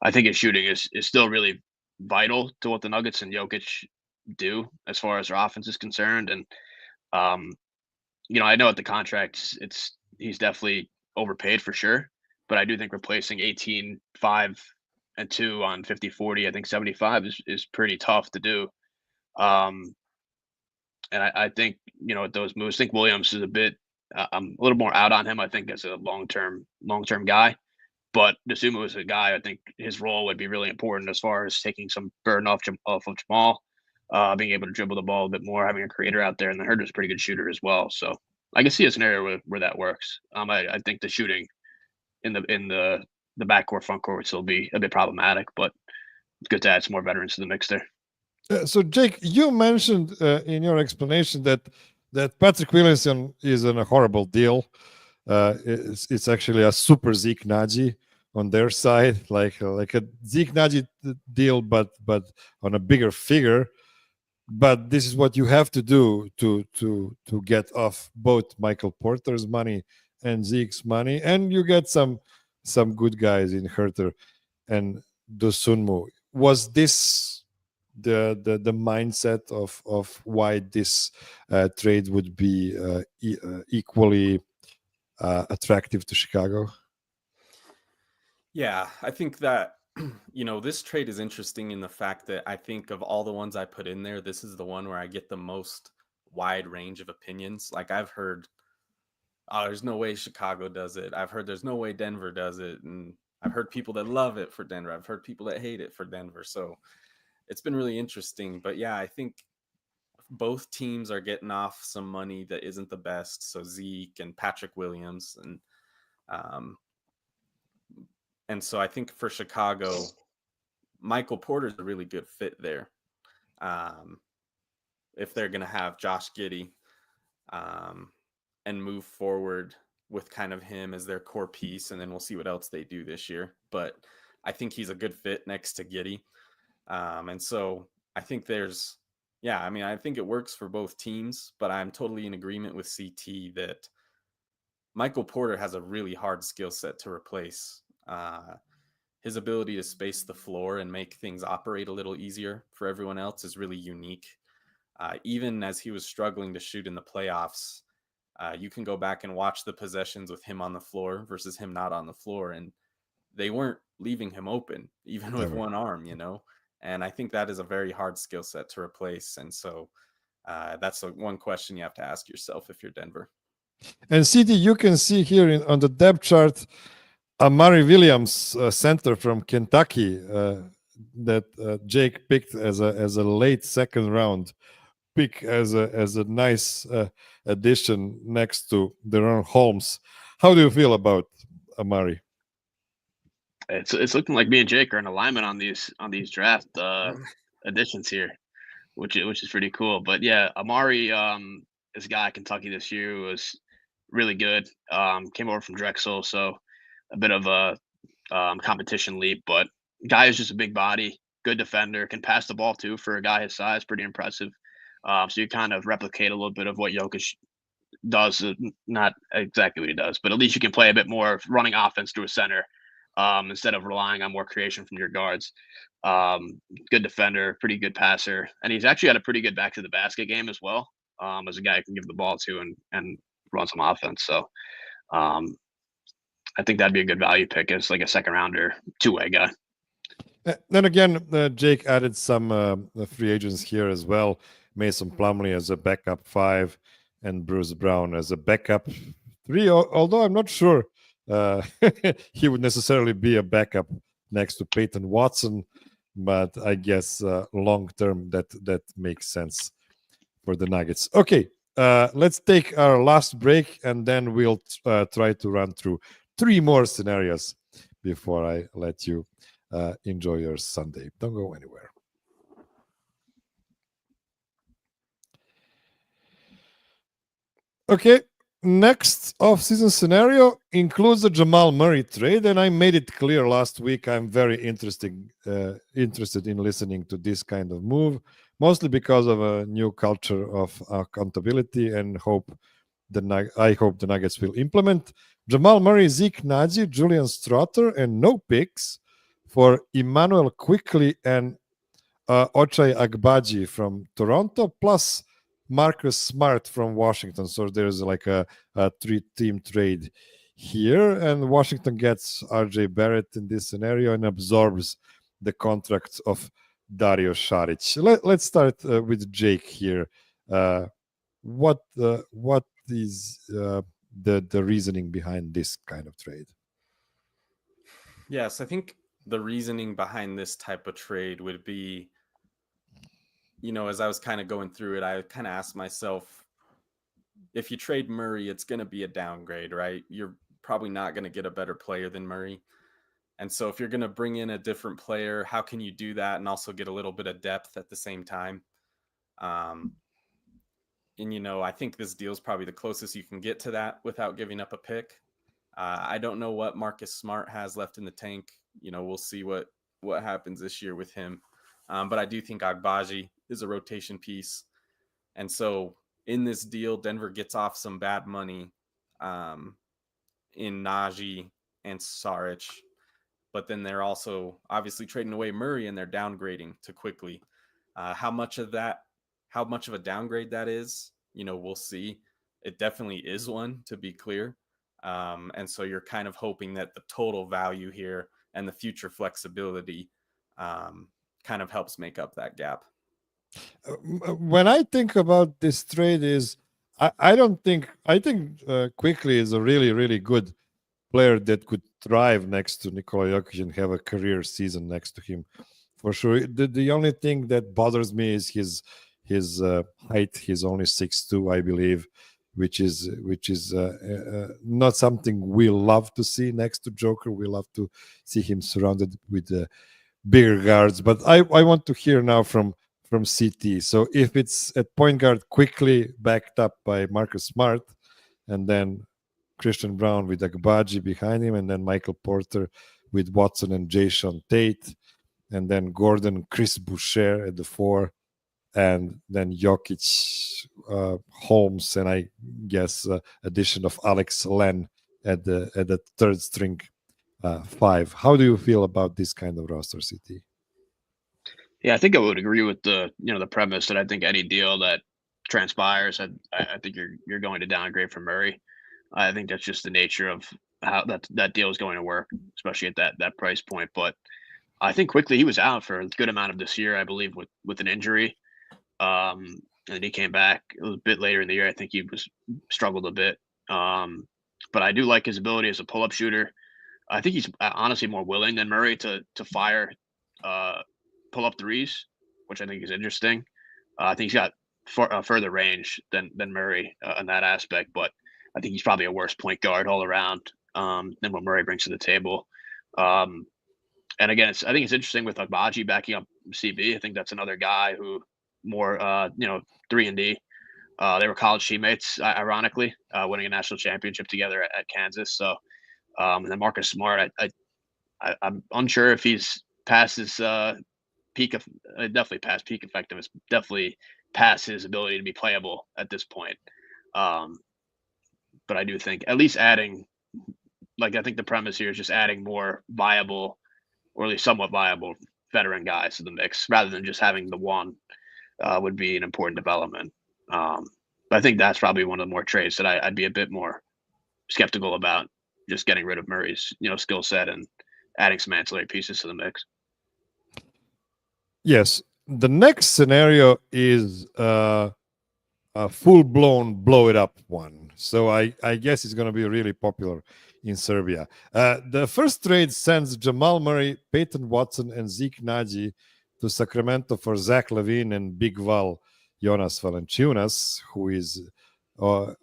I think his shooting is still really vital to what the Nuggets and Jokic do as far as their offense is concerned. And I know at the contract, he's definitely overpaid for sure, but I do think replacing 18, 5, and 2 on 50-40, I think 75 is pretty tough to do. And I think, with those moves, I think Williams is a bit, I'm a little more out on him, I think, as a long-term guy. But Dosunmu is a guy, I think his role would be really important as far as taking some burden off of Jamal, being able to dribble the ball a bit more, having a creator out there, and then Huerter's a pretty good shooter as well. So I can see a scenario where that works. I think the shooting in the backcourt, frontcourt would still be a bit problematic, but it's good to add some more veterans to the mix there. So Jake, you mentioned in your explanation that Patrick Williams is in a horrible deal. It's actually a super Zeke Naji on their side, like a Zeke Naji deal, but on a bigger figure. But this is what you have to do to get off both Michael Porter's money and Zeke's money, and you get some good guys in Huerter and Dosunmu. Was this the mindset of why this trade would be equally attractive to Chicago? Yeah, I think that this trade is interesting in the fact that I think of all the ones I put in there, this is the one where I get the most wide range of opinions. Like I've heard, oh, there's no way Chicago does it. I've heard there's no way Denver does it. And I've heard people that love it for Denver. I've heard people that hate it for Denver. So it's been really interesting. But yeah, I think both teams are getting off some money that isn't the best. So Zeke and Patrick Williams. And so I think for Chicago, Michael Porter's a really good fit there. If they're going to have Josh Giddey and move forward with kind of him as their core piece, and then we'll see what else they do this year. But I think he's a good fit next to Giddey. And so I think I think it works for both teams, but I'm totally in agreement with CT that Michael Porter has a really hard skill set to replace. His ability to space the floor and make things operate a little easier for everyone else is really unique. Even as he was struggling to shoot in the playoffs, you can go back and watch the possessions with him on the floor versus him not on the floor, and they weren't leaving him open, even with one arm, And I think that is a very hard skill set to replace. And so that's one question you have to ask yourself if you're Denver. And CD, you can see here on the depth chart, Amari Williams, center from Kentucky, that Jake picked as a late second round pick as a nice addition next to Deron Holmes. How do you feel about Amari? It's looking like me and Jake are in alignment on these draft additions here, which is pretty cool. But yeah, Amari, this guy at Kentucky this year was really good. Came over from Drexel, so a bit of a competition leap, but guy is just a big body, good defender, can pass the ball too for a guy his size, pretty impressive. So you kind of replicate a little bit of what Jokic does, not exactly what he does, but at least you can play a bit more running offense through a center instead of relying on more creation from your guards. Good defender, pretty good passer, and he's actually had a pretty good back to the basket game as well, as a guy you can give the ball to and run some offense. So I think that'd be a good value pick as like a second rounder, two-way guy. Then again, Jake added some free agents here as well. Mason Plumlee as a backup 5 and Bruce Brown as a backup 3, although I'm not sure he would necessarily be a backup next to Peyton Watson, but I guess long term that makes sense for the Nuggets. Okay, let's take our last break and then we'll try to run through 3 more scenarios before I let you enjoy your Sunday. Don't go anywhere. Okay, next off-season scenario includes the Jamal Murray trade, and I made it clear last week I'm very interested in listening to this kind of move, mostly because of a new culture of accountability, and I hope the Nuggets will implement. Jamal Murray, Zeke Naji, Julian Strother, and no picks for Emmanuel Quickley and Ochai Agbaji from Toronto, plus Marcus Smart from Washington. So there's like a 3-team trade here, and Washington gets RJ Barrett in this scenario and absorbs the contract of Dario Šarić. Let's start with Jake here. What is the reasoning behind this kind of trade? Yes, I think the reasoning behind this type of trade would be, as I was kind of going through it, I kind of asked myself, if you trade Murray, it's going to be a downgrade, right? You're probably not going to get a better player than Murray. And so if you're going to bring in a different player, how can you do that and also get a little bit of depth at the same time? And, I think this deal is probably the closest you can get to that without giving up a pick. I don't know what Marcus Smart has left in the tank. We'll see what happens this year with him. But I do think Agbaji is a rotation piece. And so in this deal, Denver gets off some bad money in Najee and Šarić. But then they're also obviously trading away Murray and they're downgrading to Quickley. How much of a downgrade that is, we'll see. It definitely is one, to be clear. And so you're kind of hoping that the total value here and the future flexibility kind of helps make up that gap. When I think about this trade, I think Quickley is a really really good player that could thrive next to Nikola Jokic and have a career season next to him, for sure. The only thing that bothers me is his height. He's only 6'2", I believe, which is not something we love to see next to Joker. We love to see him surrounded with bigger guards. But I want to hear now from CT. So if it's at point guard, quickly backed up by Marcus Smart, and then Christian Braun with Agbaji behind him, and then Michael Porter with Watson and Jason Tate, and then Gordon, Chris Boucher at the 4, and then Jokic, Holmes, and I guess addition of Alex Len at the third string 5. How do you feel about this kind of roster, CT? Yeah, I think I would agree with the premise that I think any deal that transpires, I think you're going to downgrade for Murray. I think that's just the nature of how that deal is going to work, especially at that price point. But I think quickly he was out for a good amount of this year, I believe, with an injury. And he came back a bit later in the year. I think he struggled a bit. But I do like his ability as a pull-up shooter. I think he's honestly more willing than Murray to fire pull-up threes, which I think is interesting. I think he's got further range than Murray in that aspect, but I think he's probably a worse point guard all around than what Murray brings to the table. And again, I think it's interesting with Agbaji backing up CB. I think that's another guy who more 3-and-D. They were college teammates, ironically, winning a national championship together at Kansas. So, and then Marcus Smart, I'm unsure if he's past his peak of definitely past peak effectiveness, definitely past his ability to be playable at this point. But I do think at least adding, I think the premise here is just adding more viable, or at least somewhat viable veteran guys to the mix rather than just having the one would be an important development. But I think that's probably one of the more trades that I'd be a bit more skeptical about, just getting rid of Murray's skill set and adding some ancillary pieces to the mix. Yes, the next scenario is a full-blown blow it up one. So I guess it's going to be really popular in Serbia. The first trade sends Jamal Murray, Peyton Watson, and Zeke Naji to Sacramento for Zach LaVine and Big Val Jonas Valanciunas, who is for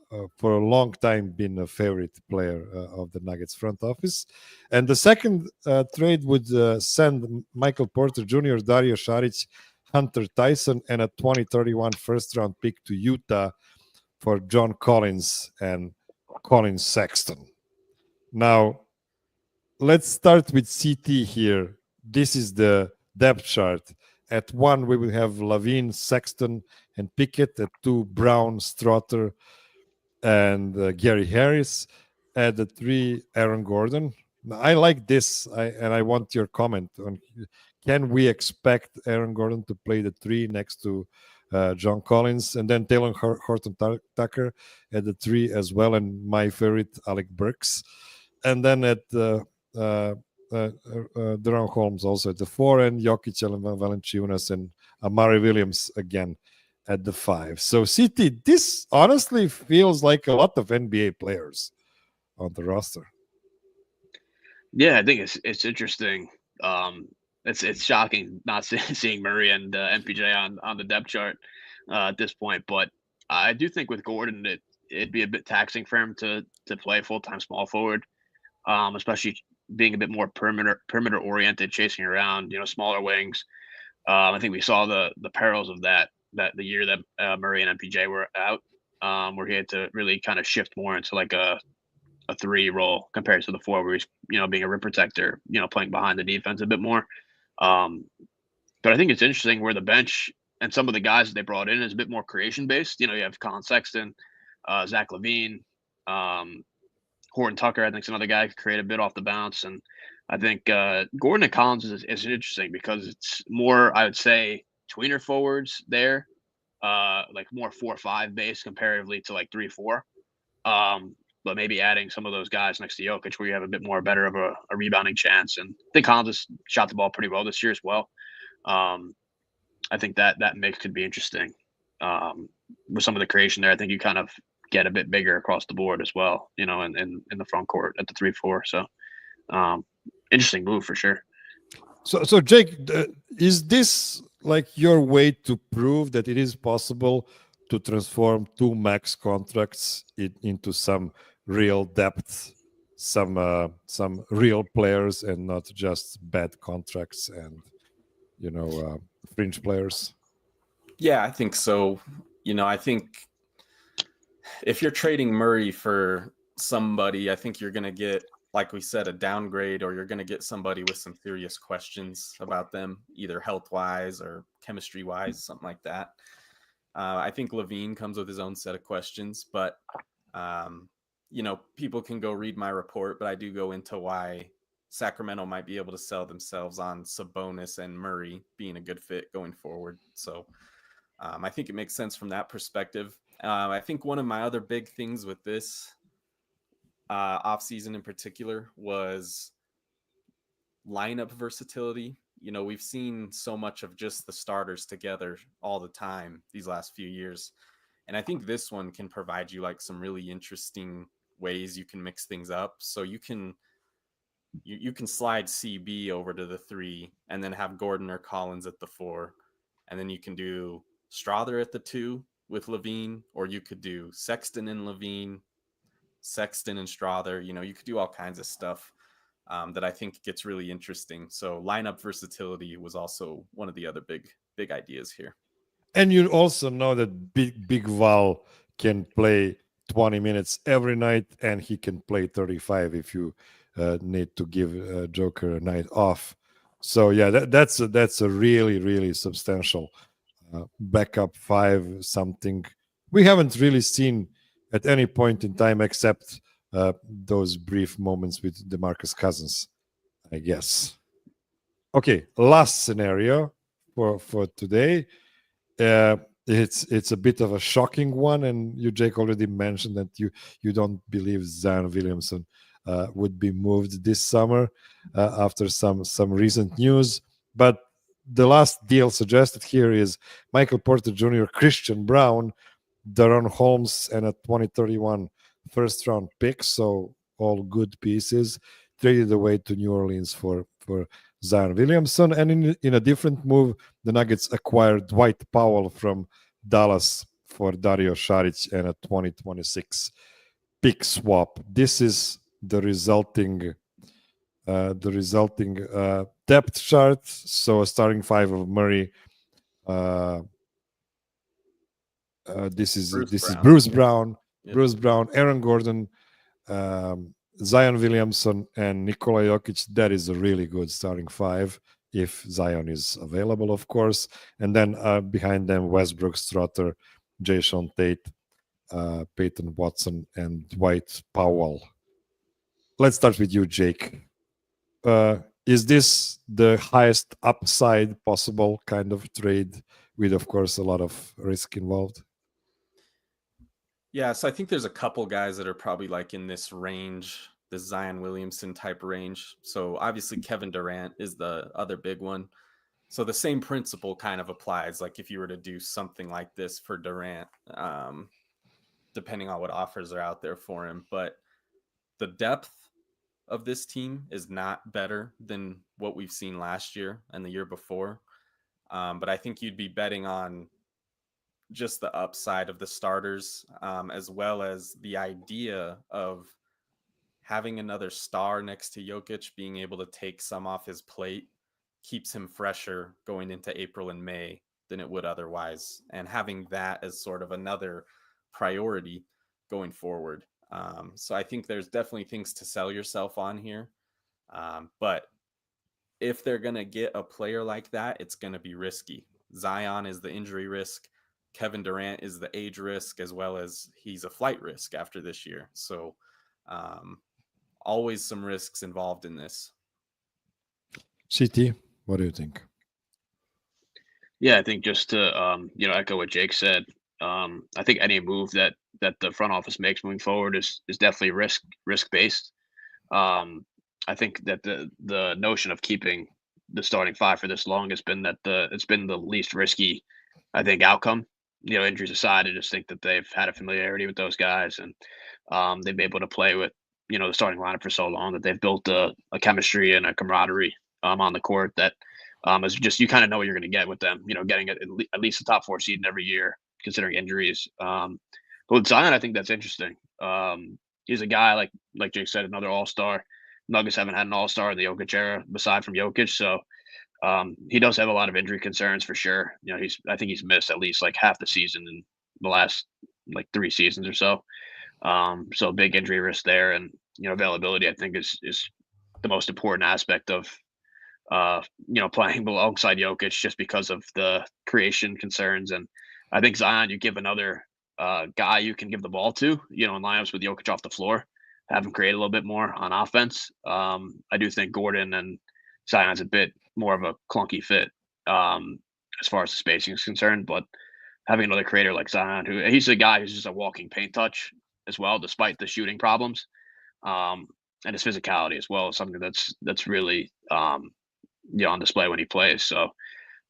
a long time been a favorite player of the Nuggets front office. And the second trade would send Michael Porter Jr., Dario Šarić, Hunter Tyson, and a 2031 first-round pick to Utah for John Collins and Colin Sexton. Now, let's start with CT here. This is the depth chart. At 1, we will have LaVine, Sexton, and Pickett. At 2, Braun, Strother, and Gary Harris. At the 3, Aaron Gordon. I like this, and I want your comment on. Can we expect Aaron Gordon to play the 3 next to John Collins, and then Taylor Horton Tucker at the 3 as well, and my favorite Alec Burks, and then at Deron Holmes also at the 4, and Jokic, Valanciunas, and Amari Williams again at the 5. So CT, this honestly feels like a lot of NBA players on the roster. Yeah, I think it's interesting. It's shocking not seeing Murray and MPJ on the depth chart at this point, but I do think with Gordon it'd be a bit taxing for him to play full-time small forward, especially being a bit more perimeter oriented, chasing around smaller wings. I think we saw the perils of that the year that Murray and MPJ were out, where he had to really kind of shift more into like a 3 role compared to the 4, where he's being a rim protector, playing behind the defense a bit more. But I think it's interesting where the bench and some of the guys that they brought in is a bit more creation based. You have Colin Sexton, Zach LaVine, Horton Tucker. I think is another guy could create a bit off the bounce, and I think Gordon and Collins is interesting because it's more, I would say, tweener forwards there, like more 4-5 base comparatively to like 3-4. But maybe adding some of those guys next to Jokic where you have a bit more better of a rebounding chance. And I think Collins has shot the ball pretty well this year as well. I think that mix could be interesting. With some of the creation there, I think you kind of get a bit bigger across the board as well, in the front court at the 3-4. So interesting move for sure. So Jake, is this like your way to prove that it is possible to transform two max contracts into some real depth, some real players, and not just bad contracts and fringe players? Yeah, I think so. I think if you're trading Murray for somebody, I think you're going to get, like we said, a downgrade, or you're going to get somebody with some serious questions about them, either health-wise or chemistry-wise, something like that. I think LaVine comes with his own set of questions, but people can go read my report, but I do go into why Sacramento might be able to sell themselves on Sabonis and Murray being a good fit going forward. So I think it makes sense from that perspective. I think one of my other big things with this offseason in particular was lineup versatility. We've seen so much of just the starters together all the time these last few years. And I think this one can provide you like some really interesting ways you can mix things up. So you can slide CB over to the 3 and then have Gordon or Collins at the 4. And then you can do Strother at the 2 with LaVine, or you could do Sexton and LaVine, Sexton and Strother. You could do all kinds of stuff that I think gets really interesting. So lineup versatility was also one of the other big ideas here. And you also know that Big Val can play 20 minutes every night, and he can play 35 if you need to give Joker a night off. So yeah, that's a really, really substantial backup 5, something we haven't really seen at any point in time except those brief moments with DeMarcus Cousins, I guess. Okay, last scenario for today. It's a bit of a shocking one, and you, Jake, already mentioned that you don't believe Zion Williamson would be moved this summer after some recent news. But the last deal suggested here is Michael Porter Jr., Christian Braun, Daron Holmes, and a 2031 first-round pick. So all good pieces traded away to New Orleans for Zion Williamson. And in a different move, the Nuggets acquired Dwight Powell from Dallas for Dario Šarić and a 2026 pick swap. This is the resulting depth chart. So a starting 5 of Murray. This is Bruce Brown, yep. Bruce Brown, Aaron Gordon, Zion Williamson, and Nikola Jokic. That is a really good starting 5 if Zion is available, of course. And then behind them, Westbrook, Strother, Jason Tate, Peyton Watson, and Dwight Powell. Let's start with you, Jake. Is this the highest upside possible kind of trade with, of course, a lot of risk involved? Yeah, so I think there's a couple guys that are probably like in this range, the Zion Williamson type range. So obviously Kevin Durant is the other big one. So the same principle kind of applies. Like if you were to do something like this for Durant, depending on what offers are out there for him. But the depth of this team is not better than what we've seen last year and the year before. But I think you'd be betting on just the upside of the starters, as well as the idea of having another star next to Jokic, being able to take some off his plate, keeps him fresher going into April and May than it would otherwise. And having that as sort of another priority going forward. So I think there's definitely things to sell yourself on here. But if they're going to get a player like that, it's going to be risky. Zion is the injury risk. Kevin Durant is the age risk, as well as he's a flight risk after this year. So always some risks involved in this. CT, what do you think? Yeah, I think just to echo what Jake said, I think any move that the front office makes moving forward is definitely risk based. I think that the notion of keeping the starting five for this long has been that it's been the least risky, I think, outcome. Injuries aside, I just think that they've had a familiarity with those guys, and they've been able to play with the starting lineup for so long that they've built a chemistry and a camaraderie on the court that is just, you kind of know what you're going to get with them. Getting at least a top 4 seed every year, considering injuries. But with Zion, I think that's interesting. He's a guy like Jake said, another all-star. Nuggets haven't had an all-star in the Jokic era aside from Jokic, so he does have a lot of injury concerns for sure. I think he's missed at least like half the season in the last like 3 seasons or so. So big injury risk there, and availability I think is the most important aspect of playing alongside Jokic, just because of the creation concerns. And I think Zion, you give another guy you can give the ball to, in lineups with Jokic off the floor, have him create a little bit more on offense. I do think Gordon and Zion's a bit more of a clunky fit as far as the spacing is concerned, but having another creator like Zion, he's a guy who's just a walking paint touch as well, despite the shooting problems, and his physicality as well is something that's really on display when he plays. So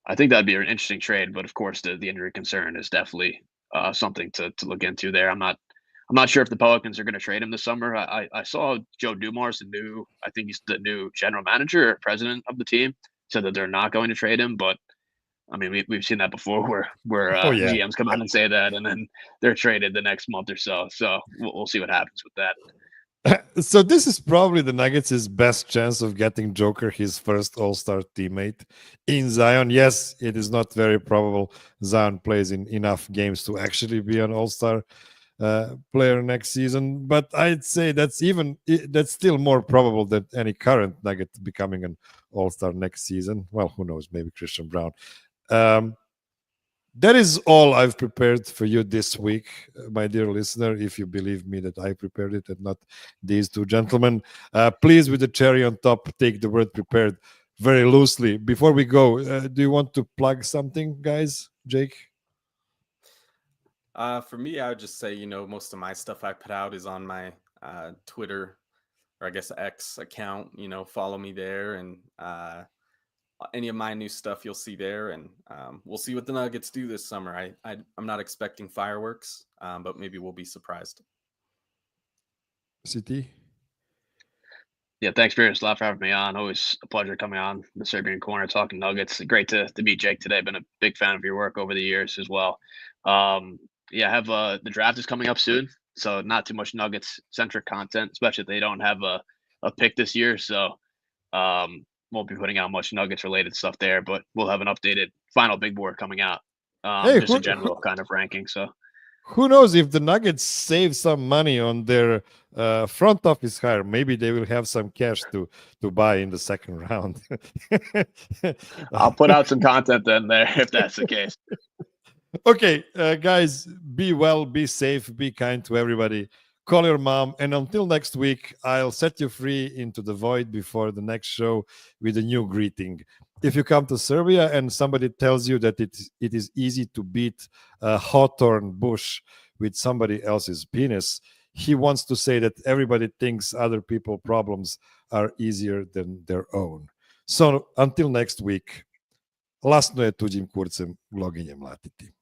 I think that'd be an interesting trade, but of course the injury concern is definitely something to look into there. I'm not sure if the Pelicans are going to trade him this summer. I saw Joe Dumars, I think he's the new general manager or president of the team, said that they're not going to trade him. But I mean, we've seen that before where GMs come out and say that, and then they're traded the next month or so. So we'll see what happens with that. So this is probably the Nuggets' best chance of getting Joker his first All-Star teammate in Zion. Yes, it is not very probable Zion plays in enough games to actually be an All-Star player next season, but I'd say that's still more probable than any current Nugget becoming an All-Star next season. Well, who knows? Maybe Christian Braun. That is all I've prepared for you this week, my dear listener, if you believe me that I prepared it and not these two gentlemen. Please, with the cherry on top, take the word prepared very loosely. Before we go, do you want to plug something, guys? Jake? For me, I would just say, most of my stuff I put out is on my Twitter, or I guess X account. Follow me there, and any of my new stuff you'll see there, and we'll see what the Nuggets do this summer. I'm not expecting fireworks, but maybe we'll be surprised. CT? Yeah, thanks Miroslav for having me on. Always a pleasure coming on the Serbian Corner talking Nuggets. Great to meet Jake today. Been a big fan of your work over the years as well. Have the draft is coming up soon, so not too much Nuggets centric content, especially if they don't have a pick this year. So won't be putting out much Nuggets related stuff there, but we'll have an updated final big board coming out. Just a general kind of ranking. So who knows if the Nuggets save some money on their front office hire? Maybe they will have some cash to buy in the second round. I'll put out some content then there if that's the case. Okay, guys, be well, be safe, be kind to everybody. Call your mom, and until next week, I'll set you free into the void before the next show with a new greeting. If you come to Serbia and somebody tells you that it is easy to beat a hawthorn bush with somebody else's penis, he wants to say that everybody thinks other people's problems are easier than their own. So until next week, lasno je tuđim kurcem gloginje mlatiti.